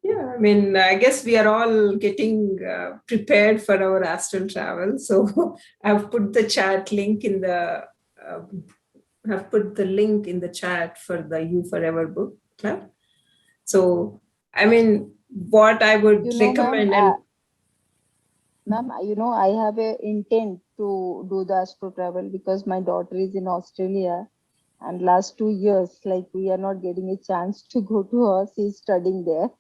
Yeah, I mean, I guess we are all getting prepared for our astral travel. So I've put the chat link in the have put the link in the chat for the You Forever book club. So I mean, what I would Ma'am, recommend, and ma'am, I have a intent to do the astro travel because my daughter is in Australia, and last 2 years, like we are not getting a chance to go to her. She's studying there.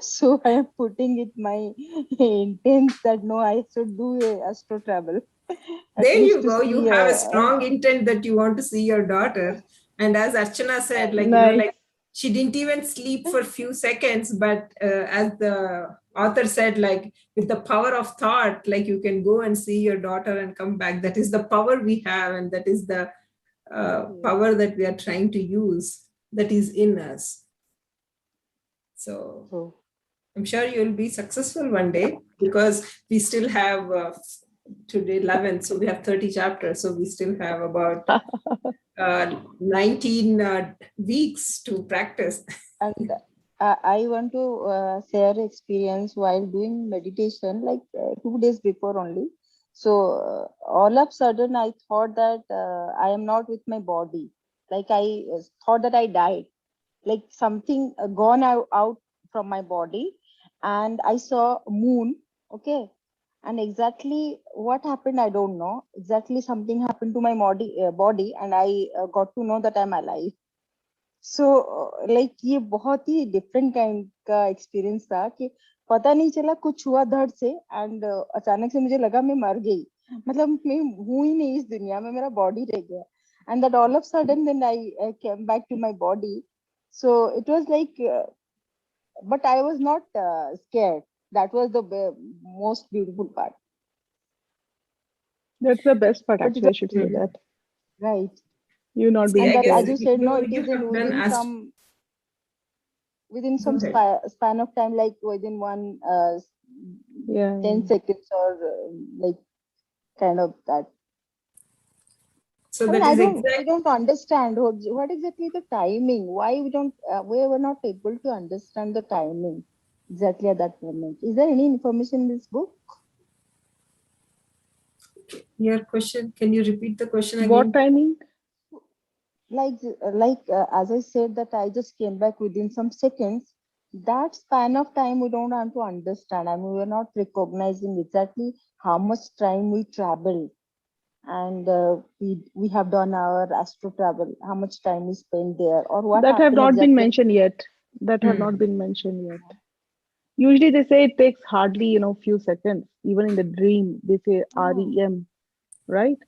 So I am putting it my intent that no, I should do a astro travel, at there least you to go. You see have a strong intent that you want to see your daughter. And as Archana said, like, Nice. she didn't even sleep for a few seconds, but as the author said, like with the power of thought, like you can go and see your daughter and come back. That is the power we have, and that is the power that we are trying to use, that is in us. So So I'm sure you'll be successful one day, because we still have today 11, so we have 30 chapters, so we still have about 19 weeks to practice. and I want to share experience while doing meditation, like 2 days before only. So all of a sudden, I thought that I am not with my body. Like I thought that I died, like something gone out from my body, and I saw moon. Okay, and exactly what happened, I don't know. Exactly something happened to my body, and I got to know that I'm alive. So like ये बहुत ही different kind का experience था कि पता नहीं चला कुछ हुआ धड़ से, एंड अचानक से मुझे लगा मैं मर गई, मतलब मैं हूं ही नहीं इस दुनिया में, मेरा बॉडी रह गया, and that all of sudden then I came back to my body. So it was like, but I was not scared. That was the most beautiful part. That's the best part, But it actually. I was should say that. right. You not See, being And I that, guess as scared. you said, no, it you is in have done within go some ahead. span of time, like within one Yeah. 10 seconds, or like kind of that. So I mean, that is we don't understand what exactly the timing. Why we were not able to understand the timing exactly at that moment. Is there any information in this book? your question. Can you repeat the question What again? timing? Like as I said, that I just came back within some seconds. That span of time we don't want to understand. I mean, we are not recognizing exactly how much time we traveled, and we have done our astro travel, how much time we spent there, or what That have happened not been exactly. mentioned yet. That have not Hmm. been mentioned yet. Usually they say it takes hardly, few seconds. Even in the dream, they say Oh, REM, right?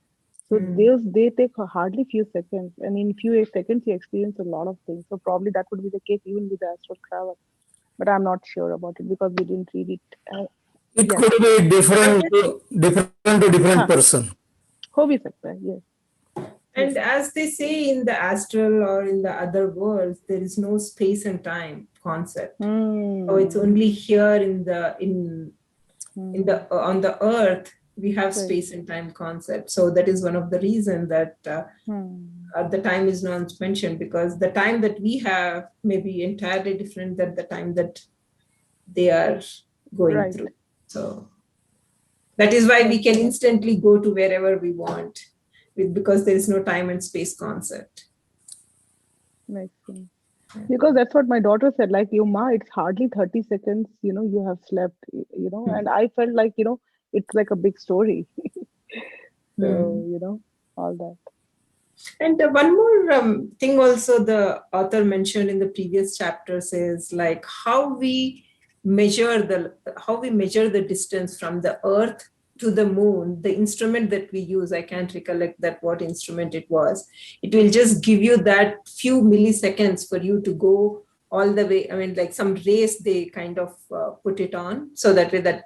So Hmm. they take hardly few seconds, and in few seconds you experience a lot of things. So probably that would be the case even with the astral travel. But I'm not sure about it because we didn't read it. It Yeah, could be I different guess, to different हाँ, person. हो भी सकता है. Yes, and as they say in the astral or in the other worlds, there is no space and time concept. So it's Hmm. only here in the on the earth we have Right. space and time concept. So that is one of the reason that the time is not mentioned, because the time that we have may be entirely different than the time that they are going Right. through. So that is why we Makes can sense. instantly go to wherever we want, because there is no time and space concept. Makes sense. Because that's what my daughter said. Like, you ma, it's hardly 30 seconds. You have slept. And I felt like it's like a big story. So all that. And one more thing also the author mentioned in the previous chapters is like how we measure the distance from the earth to the moon. The instrument that we use, I can't recollect that what instrument it was. It will just give you that few milliseconds for you to go all the way. I mean, like some race they kind of put it on, so that way that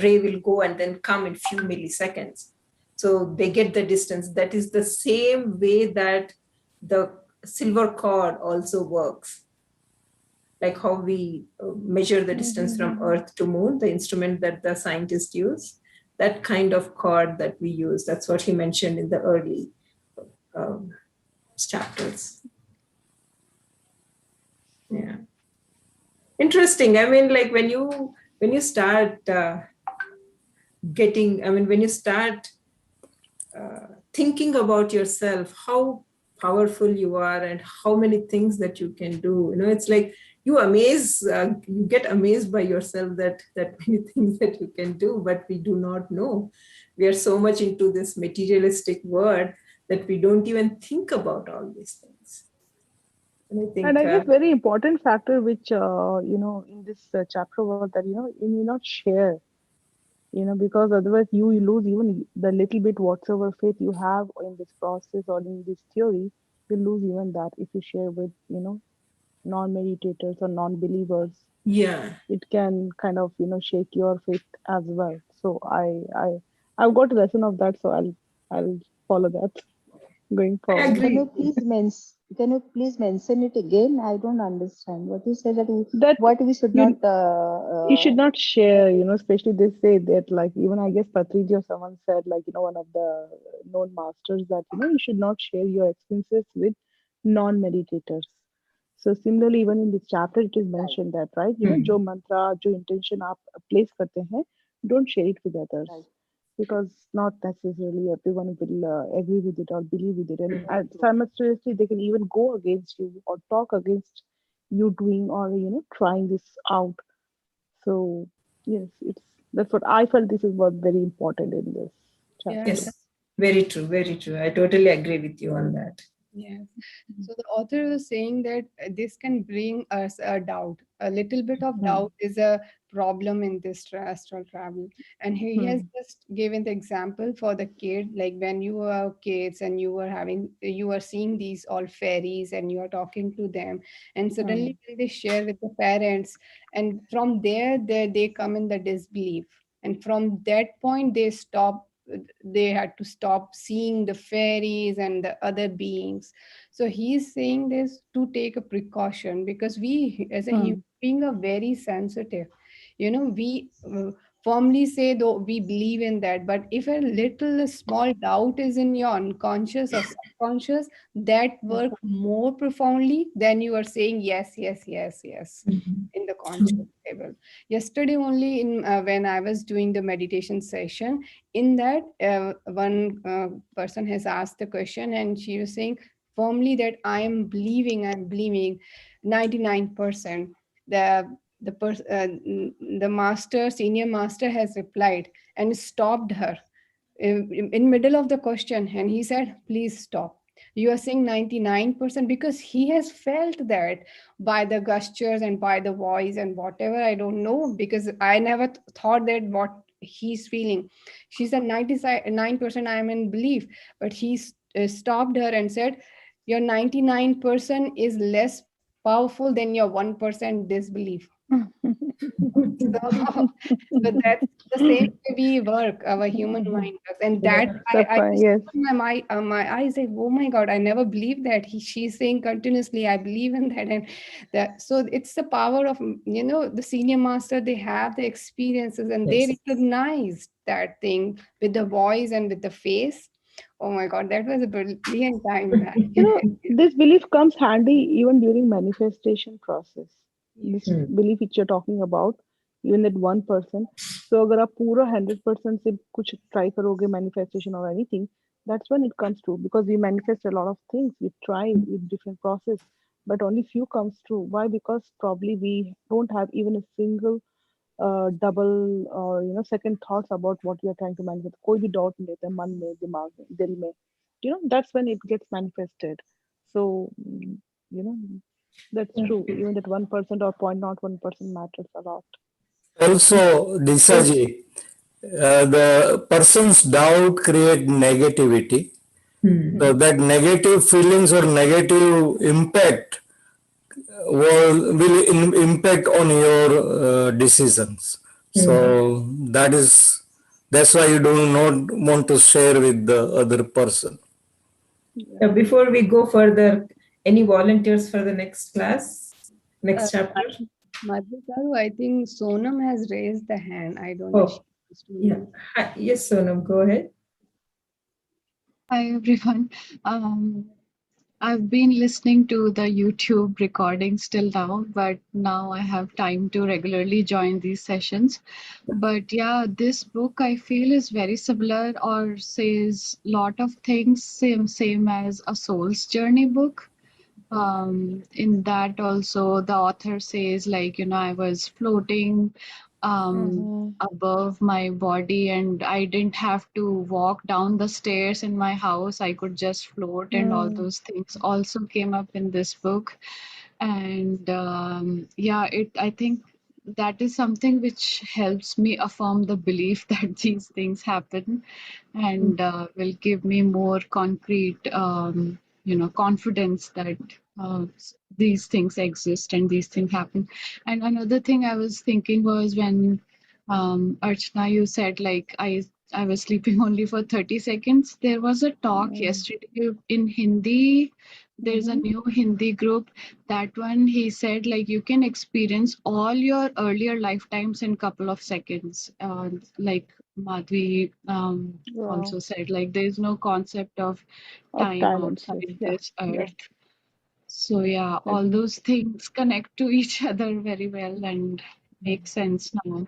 ray will go and then come in few milliseconds. So they get the distance. That is the same way that the silver cord also works, like how we measure the distance from earth to moon, the instrument that the scientists use, that kind of cord that we use. That's what he mentioned in the early um, chapters. Yeah, interesting. I mean, like when you start when you start thinking about yourself, how powerful you are and how many things that you can do, it's like you get amazed by yourself that many things that you can do, but we do not know. We are so much into this materialistic world that we don't even think about all these things. And I And think I guess very important factor which in this chapter was that you may not share, because otherwise you lose even the little bit whatsoever faith you have in this process or in this theory. You lose even that if you share with non-meditators or non-believers, Yeah, it can kind of shake your faith as well. So I've got a lesson of that, so I'll follow that going I forward. Can you agree. please mention it again? I don't understand what you said, that That what we should not you you should not share, especially they say that, like, even I guess Patriji or someone said, like, one of the known masters, that you should not share your experiences with non-meditators. So similarly, even in this chapter, it is right, mentioned that, right, Hmm. जो mantra, जो intention आप place करते हैं, don't share it with others, right. because not necessarily everyone will agree with it or believe with it, and Hmm. simultaneously they can even go against you or talk against you doing or trying this out. So yes, it's that's what I felt. This is what very important in this Yeah. chapter. Yes, very true, very true. I totally agree with you on that. Yes. So the author was saying that this can bring us a doubt. A little bit of Hmm. doubt is a problem in this astral travel. And he has Hmm. just given the example for the kid, like when you were kids and you were seeing these all fairies and you are talking to them, and Hmm. suddenly they share with the parents, and from there they come in the disbelief. And from that point they had to stop seeing the fairies and the other beings. So he's saying this to take a precaution, because we as a human Hmm. being are very sensitive. We firmly say though we believe in that, but if a little small doubt is in your unconscious or subconscious, that Hmm. work more profoundly than you are saying yes, yes, yes, yes Mhm. in the conscious True. level. Yesterday only, in when I was doing the meditation session, in that one person has asked the question, and she was saying firmly that I'm believing 99%. The the master, senior master, has replied and stopped her in middle of the question, and he said, please stop. You are saying 99%, because he has felt that by the gestures and by the voice and whatever. I don't know, because I never thought that what he's feeling. She said 99% I am in belief, but stopped her and said, your 99% is less powerful than your 1% disbelief. So, so that's the same way we work, our human mind works, and that Yeah. I Sapphire, just yes. opened my eyes, like, oh my God, I never believed that. She's saying continuously, I believe in that, and that. So it's the power of the senior master. They have the experiences, and they Yes. recognize that thing with the voice and with the face. Oh my God, that was a brilliant time. This belief comes handy even during manifestation process. Yes. This Hmm. belief which you're talking about, even that 1%. So अगर आप पूरा 100% से कुछ try करोगे manifestation or anything, that's when it comes true, because we manifest a lot of things. We try with different process, but only few comes true. Why? Because probably we don't have even a single double or second thoughts about what we are trying to manifest. कोई भी doubt नहीं रहता है मन में, दिमाग में, दिल में. That's when it gets manifested. So you know that's true. Even that 1% or 0.01% matters a lot. Also, Disaji, the person's doubt create negativity. Hmm. So that negative feelings or negative impact will impact on your decisions. Hmm. So that's why you do not want to share with the other person. Yeah. Before we go further, any volunteers for the next class, Uh, next chapter? Madhuri, I think Sonam has raised the hand. I don't know if she Oh, wants to yeah. know. Hi. Yes, Sonam, go ahead. Hi everyone. I've been listening to the YouTube recordings till now, but now I have time to regularly join these sessions. But yeah, this book I feel is very similar or says lot of things same as a soul's journey book. In that also the author says, like, I was floating Mm-hmm. above my body, and I didn't have to walk down the stairs in my house. I could just float, and all Mm. those things also came up in this book. And yeah, it I think that is something which helps me affirm the belief that these things happen, and will give me more concrete confidence that these things exist and these things happen. And another thing I was thinking was when Archana, you said like I was sleeping only for 30 seconds. There was a talk Mm. yesterday in Hindi. There's a Mm-hmm. new Hindi group. That one he said like you can experience all your earlier lifetimes in couple of seconds. Like Madhvi Wow. also said, like there's no concept of Of time time and space. outside Yeah. this Yeah. earth. So yeah, all Agree. those things connect to each other very well and make sense now.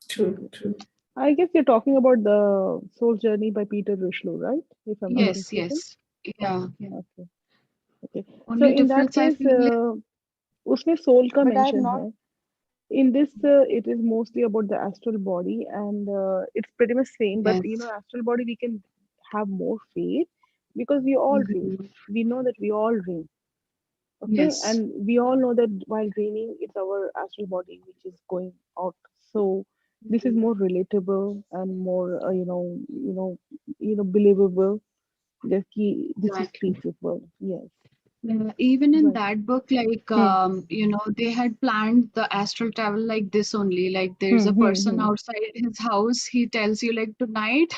True, true. I guess you're talking about the Soul Journey by Peter Rushlow, right? If I'm not Yes, mistaken. yes. Yeah, yeah. Okay. Okay. So Only in that difference I case, feel is उसमें soul का But I have mention not. है. In this, it is mostly about the astral body, and it's pretty much same. But yes. astral body we can have more faith because we all dream. Mhm. We know that we all dream. Okay, Yes, and we all know that while dreaming, it's our astral body which is going out. So this is Mhm. more relatable and more, believable. That this is Exactly. peaceful. Yes, Even in right. that book, like Hmm. they had planned the astral travel like this only. Like there's Hmm. a Hmm. person Hmm. outside his house. He tells you like tonight,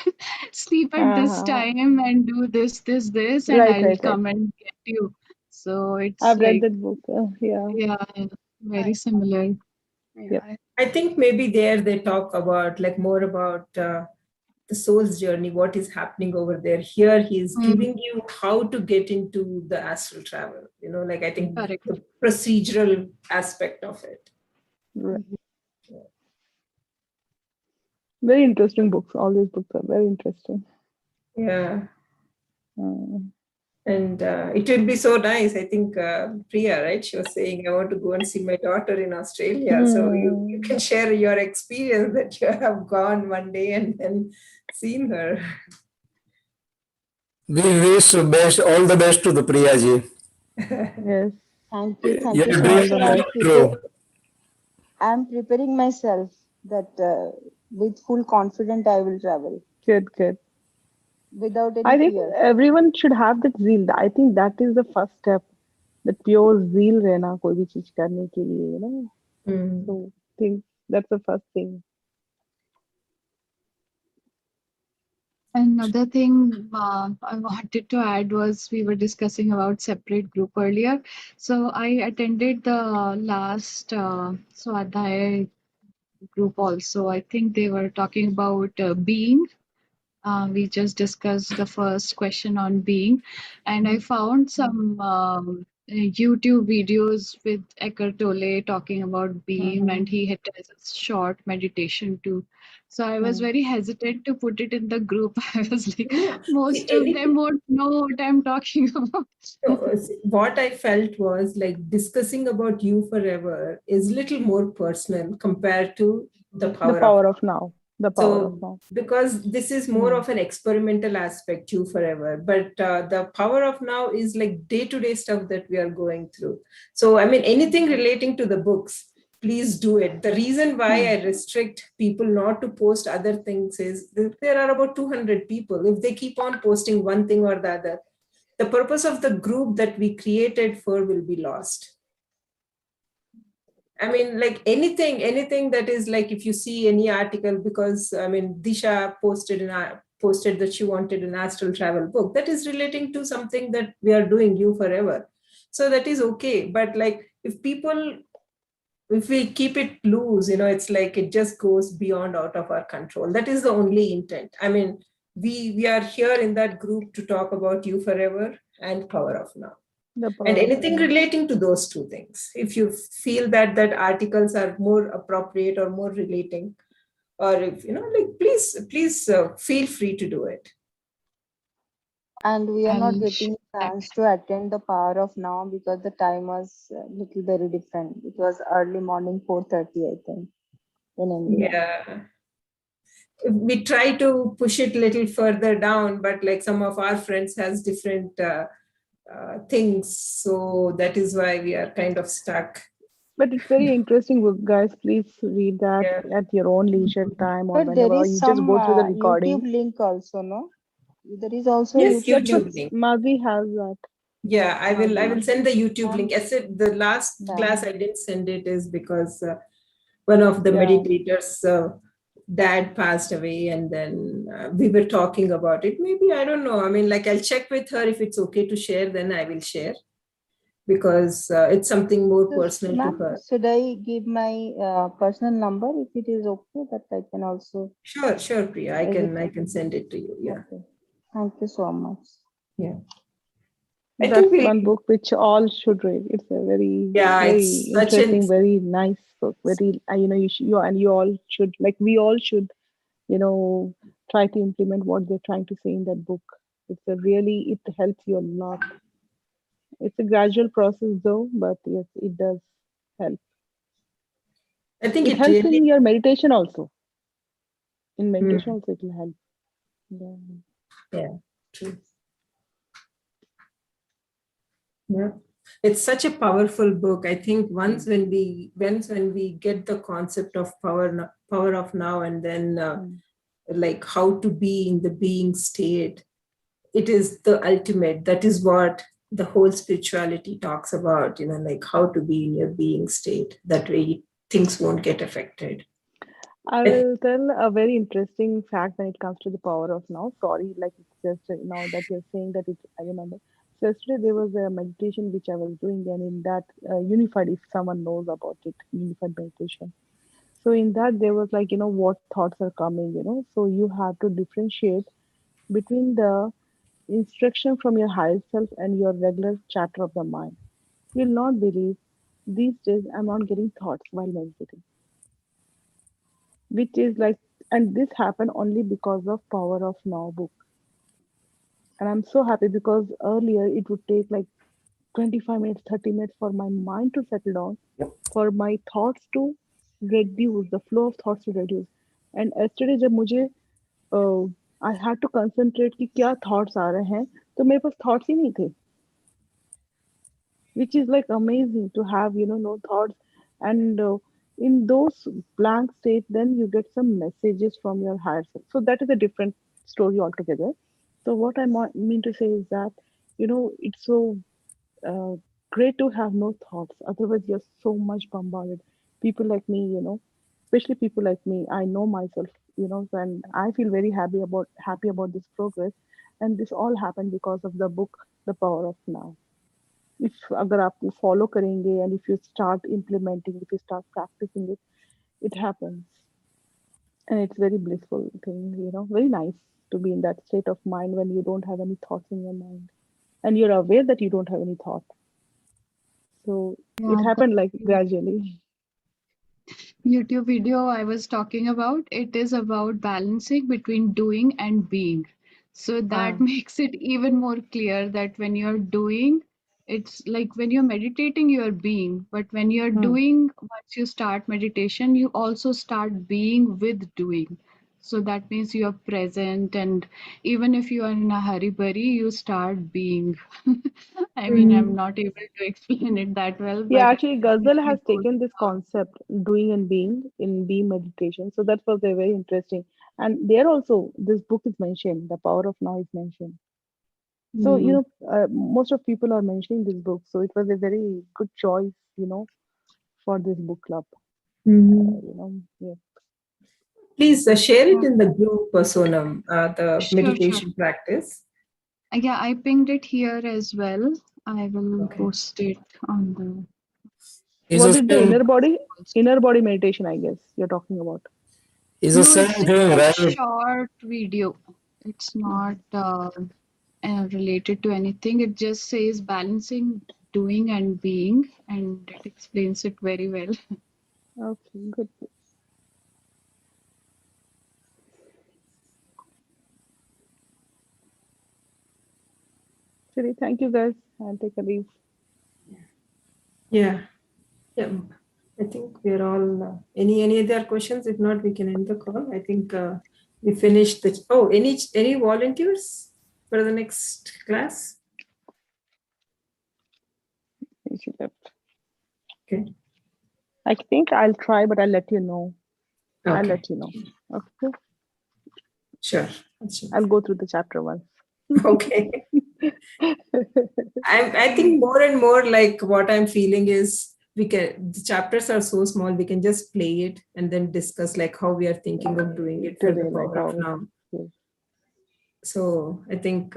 sleep at this Uh, time and do this, and right, I'll right, right. come and get you. So it's I've read like that book. Yeah. yeah, very I, similar. yeah, Yep. I think maybe there they talk about like more about the soul's journey, what is happening over there. Here he's Mm, giving you how to get into the astral travel, like I think correct. the procedural aspect of it. Right. Mhm. Very interesting books. All these books are very interesting. Yeah. Mm. And it will be so nice. I think Priya, right? She was saying, I want to go and see my daughter in Australia. So you can Hmm. share your experience that you have gone one day and then seen her. We wish best all the best to the Priyaji. Yes. Thank Your you so All much, dreams the sir. will best. come true. I'm preparing myself that with full confidence I will travel Good, good. without any I think fear. everyone should have that zeal. I think that is the first step. That pure zeal रहना कोई भी चीज करने के लिए. Mm. So think that's the first thing. Another thing I wanted to add was we were discussing about separate group earlier. So I attended the last Swadhyay group also. I think they were talking about being. We just discussed the first question on being, and I found some YouTube videos with Eckhart Tolle talking about being, and Mm-hmm. he had a short meditation too. So I was Mm. very hesitant to put it in the group. I was like, No, see, most of them won't know what I'm talking about. no, see, what I felt was like discussing about you forever is little more personal compared to the The power of. power of now. The power of So, now. because this is more Mm. of an experimental aspect, you forever, but the power of now is like day to day stuff that we are going through. So, I mean, anything relating to the books, please do it. The reason why Mm. I restrict people not to post other things is that there are about 200 people. If they keep on posting one thing or the other, the purpose of the group that we created for will be lost. I mean, like anything that is like if you see any article, because I mean, Disha posted that she wanted an astral travel book that is relating to something that we are doing you forever. So that is okay. But like if we keep it loose, it's like it just goes beyond out of our control. That is the only intent. I mean, we are here in that group to talk about you forever and power of now The and power of anything now. relating to those two things. If you feel that articles are more appropriate or more relating, or if like please feel free to do it. And we are not I'll share getting that. chance to attend the power of now because the time was little very different. It was early morning 4:30, I think, in India. Yeah, we try to push it a little further down, but like some of our friends has different things, so that is why we are kind of stuck. But it's very interesting book, guys. Please read that Yeah. at your own leisure time or But there whenever, or is you just some go through the YouTube recording. link also, no? There is also a Yes, YouTube That's what YouTube link. link. Madhvi has that. Yeah, I will send the YouTube link. I said the last Yeah. class I didn't send it is because one of the Yeah. meditators dad passed away, and then we were talking about it. Maybe, I don't know, I mean, like, I'll check with her. If it's okay to share, then I will share, because it's something more So, personal to ma'am, her. should I give my personal number if it is okay? That I can also. Sure, Priya, I Is can it send it to you. Yeah. okay? Thank you so much. Yeah, I think That's we one book which all should read. It's a very, yeah, very it's such an interesting, very nice book. Very, you all should, like, we all should, try to implement what they're trying to say in that book. It helps you a lot. It's a gradual process though, but yes, it does help. I think It it helps really in your meditation also. In meditation Mm, also, it will help. Yeah. yeah, true. Yeah, it's such a powerful book. I think once when we get the concept of power of now, and then Mm. like how to be in the being state, it is the ultimate. That is what the whole spirituality talks about. Like how to be in your being state. That way things won't get affected. I I- will tell a very interesting fact when it comes to the power of now. Sorry, like it's just now that you're saying that I remember. So yesterday there was a meditation which I was doing, and in that unified, if someone knows about it, unified meditation. So in that there was like what thoughts are coming, So you have to differentiate between the instruction from your higher self and your regular chatter of the mind. You'll not believe these days I'm not getting thoughts while meditating, which is like, and this happened only because of Power of Now book. And I'm so happy because earlier it would take like 25 minutes, 30 minutes for my mind to settle down, for my thoughts to reduce, the flow of thoughts to reduce. And yesterday जब मुझे I had to concentrate कि क्या thoughts आ रहे हैं, तो मेरे पास thoughts ही नहीं थे, which is like amazing to have no thoughts. And in those blank state, then you get some messages from your higher self, so that is a different story altogether. So what I mean to say is that it's so uh, great to have no thoughts, otherwise you're so much bombarded. People like me, especially people like me, I know myself, and I feel very happy about this progress. And this all happened because of the book, The Power of Now. If अगर आप follow करेंगे, and if you start implementing, if you start practicing it, it happens. And it's very blissful thing, very nice to be in that state of mind when you don't have any thoughts in your mind, and you're aware that you don't have any thought. So it Yeah, happened like gradually. YouTube video I was talking about, it is about balancing between doing and being. So that Ah. makes it even more clear that when you're doing, it's like when you're meditating, you're being. But when you're Hmm. doing, once you start meditation, you also start being with doing. So that means you're present, and even if you are in a hurry burry, you start being. I mean, I'm Mhm. not able to explain it that well, Yeah, but actually, it Ghazal really has goes taken this concept, doing and being, in being meditation. So that was a very interesting. And there also, this book is mentioned, The Power of Now is mentioned. So, Mm. most of people are mentioning this book. So it was a very good choice, for this book club. Mhm. Yeah. Please share it Yeah, in the group, Sonam, the sure, sure. meditation practice. Yeah, I pinged it here as well. I will Okay. post it on the Is Was the it the same inner body meditation, I guess you're talking about? is the No, same it's just thing, a right? short video. It's not Okay. related to anything. It just says balancing doing and being, and it explains it very well. Okay, good. Shri, thank you guys. I'll take a leave. Yeah. Yeah. I think we're all. Any other questions? If not, we can end the call. I think we finished the. Oh, any volunteers for the next class? She left. Okay. I think I'll try, but I'll let you know. I'll Okay. let you know. Okay. Sure. Sure. I'll go through the chapter once. Okay. I think more and more like what I'm feeling is the chapters are so small, we can just play it and then discuss like how we are thinking of doing it for the Today, like power of how, now. yes. So I think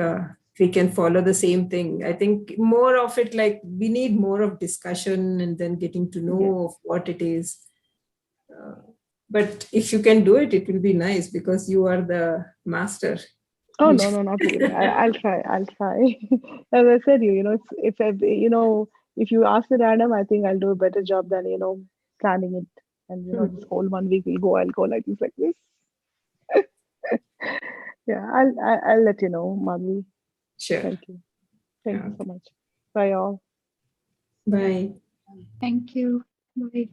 we can follow the same thing. I think more of it, like we need more of discussion and then getting to know Yes. of what it is. But if you can do it, it will be nice because you are the master. Oh no, no, not really. I'll try. I'll try. As I said, if I, if you ask it, Adam, I think I'll do a better job than planning it. And this whole 1 week will go. I'll go like this. Yeah, I'll let you know, Madhvi. Sure. Thank you. Thank you Yeah. so much. Bye, all. Bye. Thank you. Bye.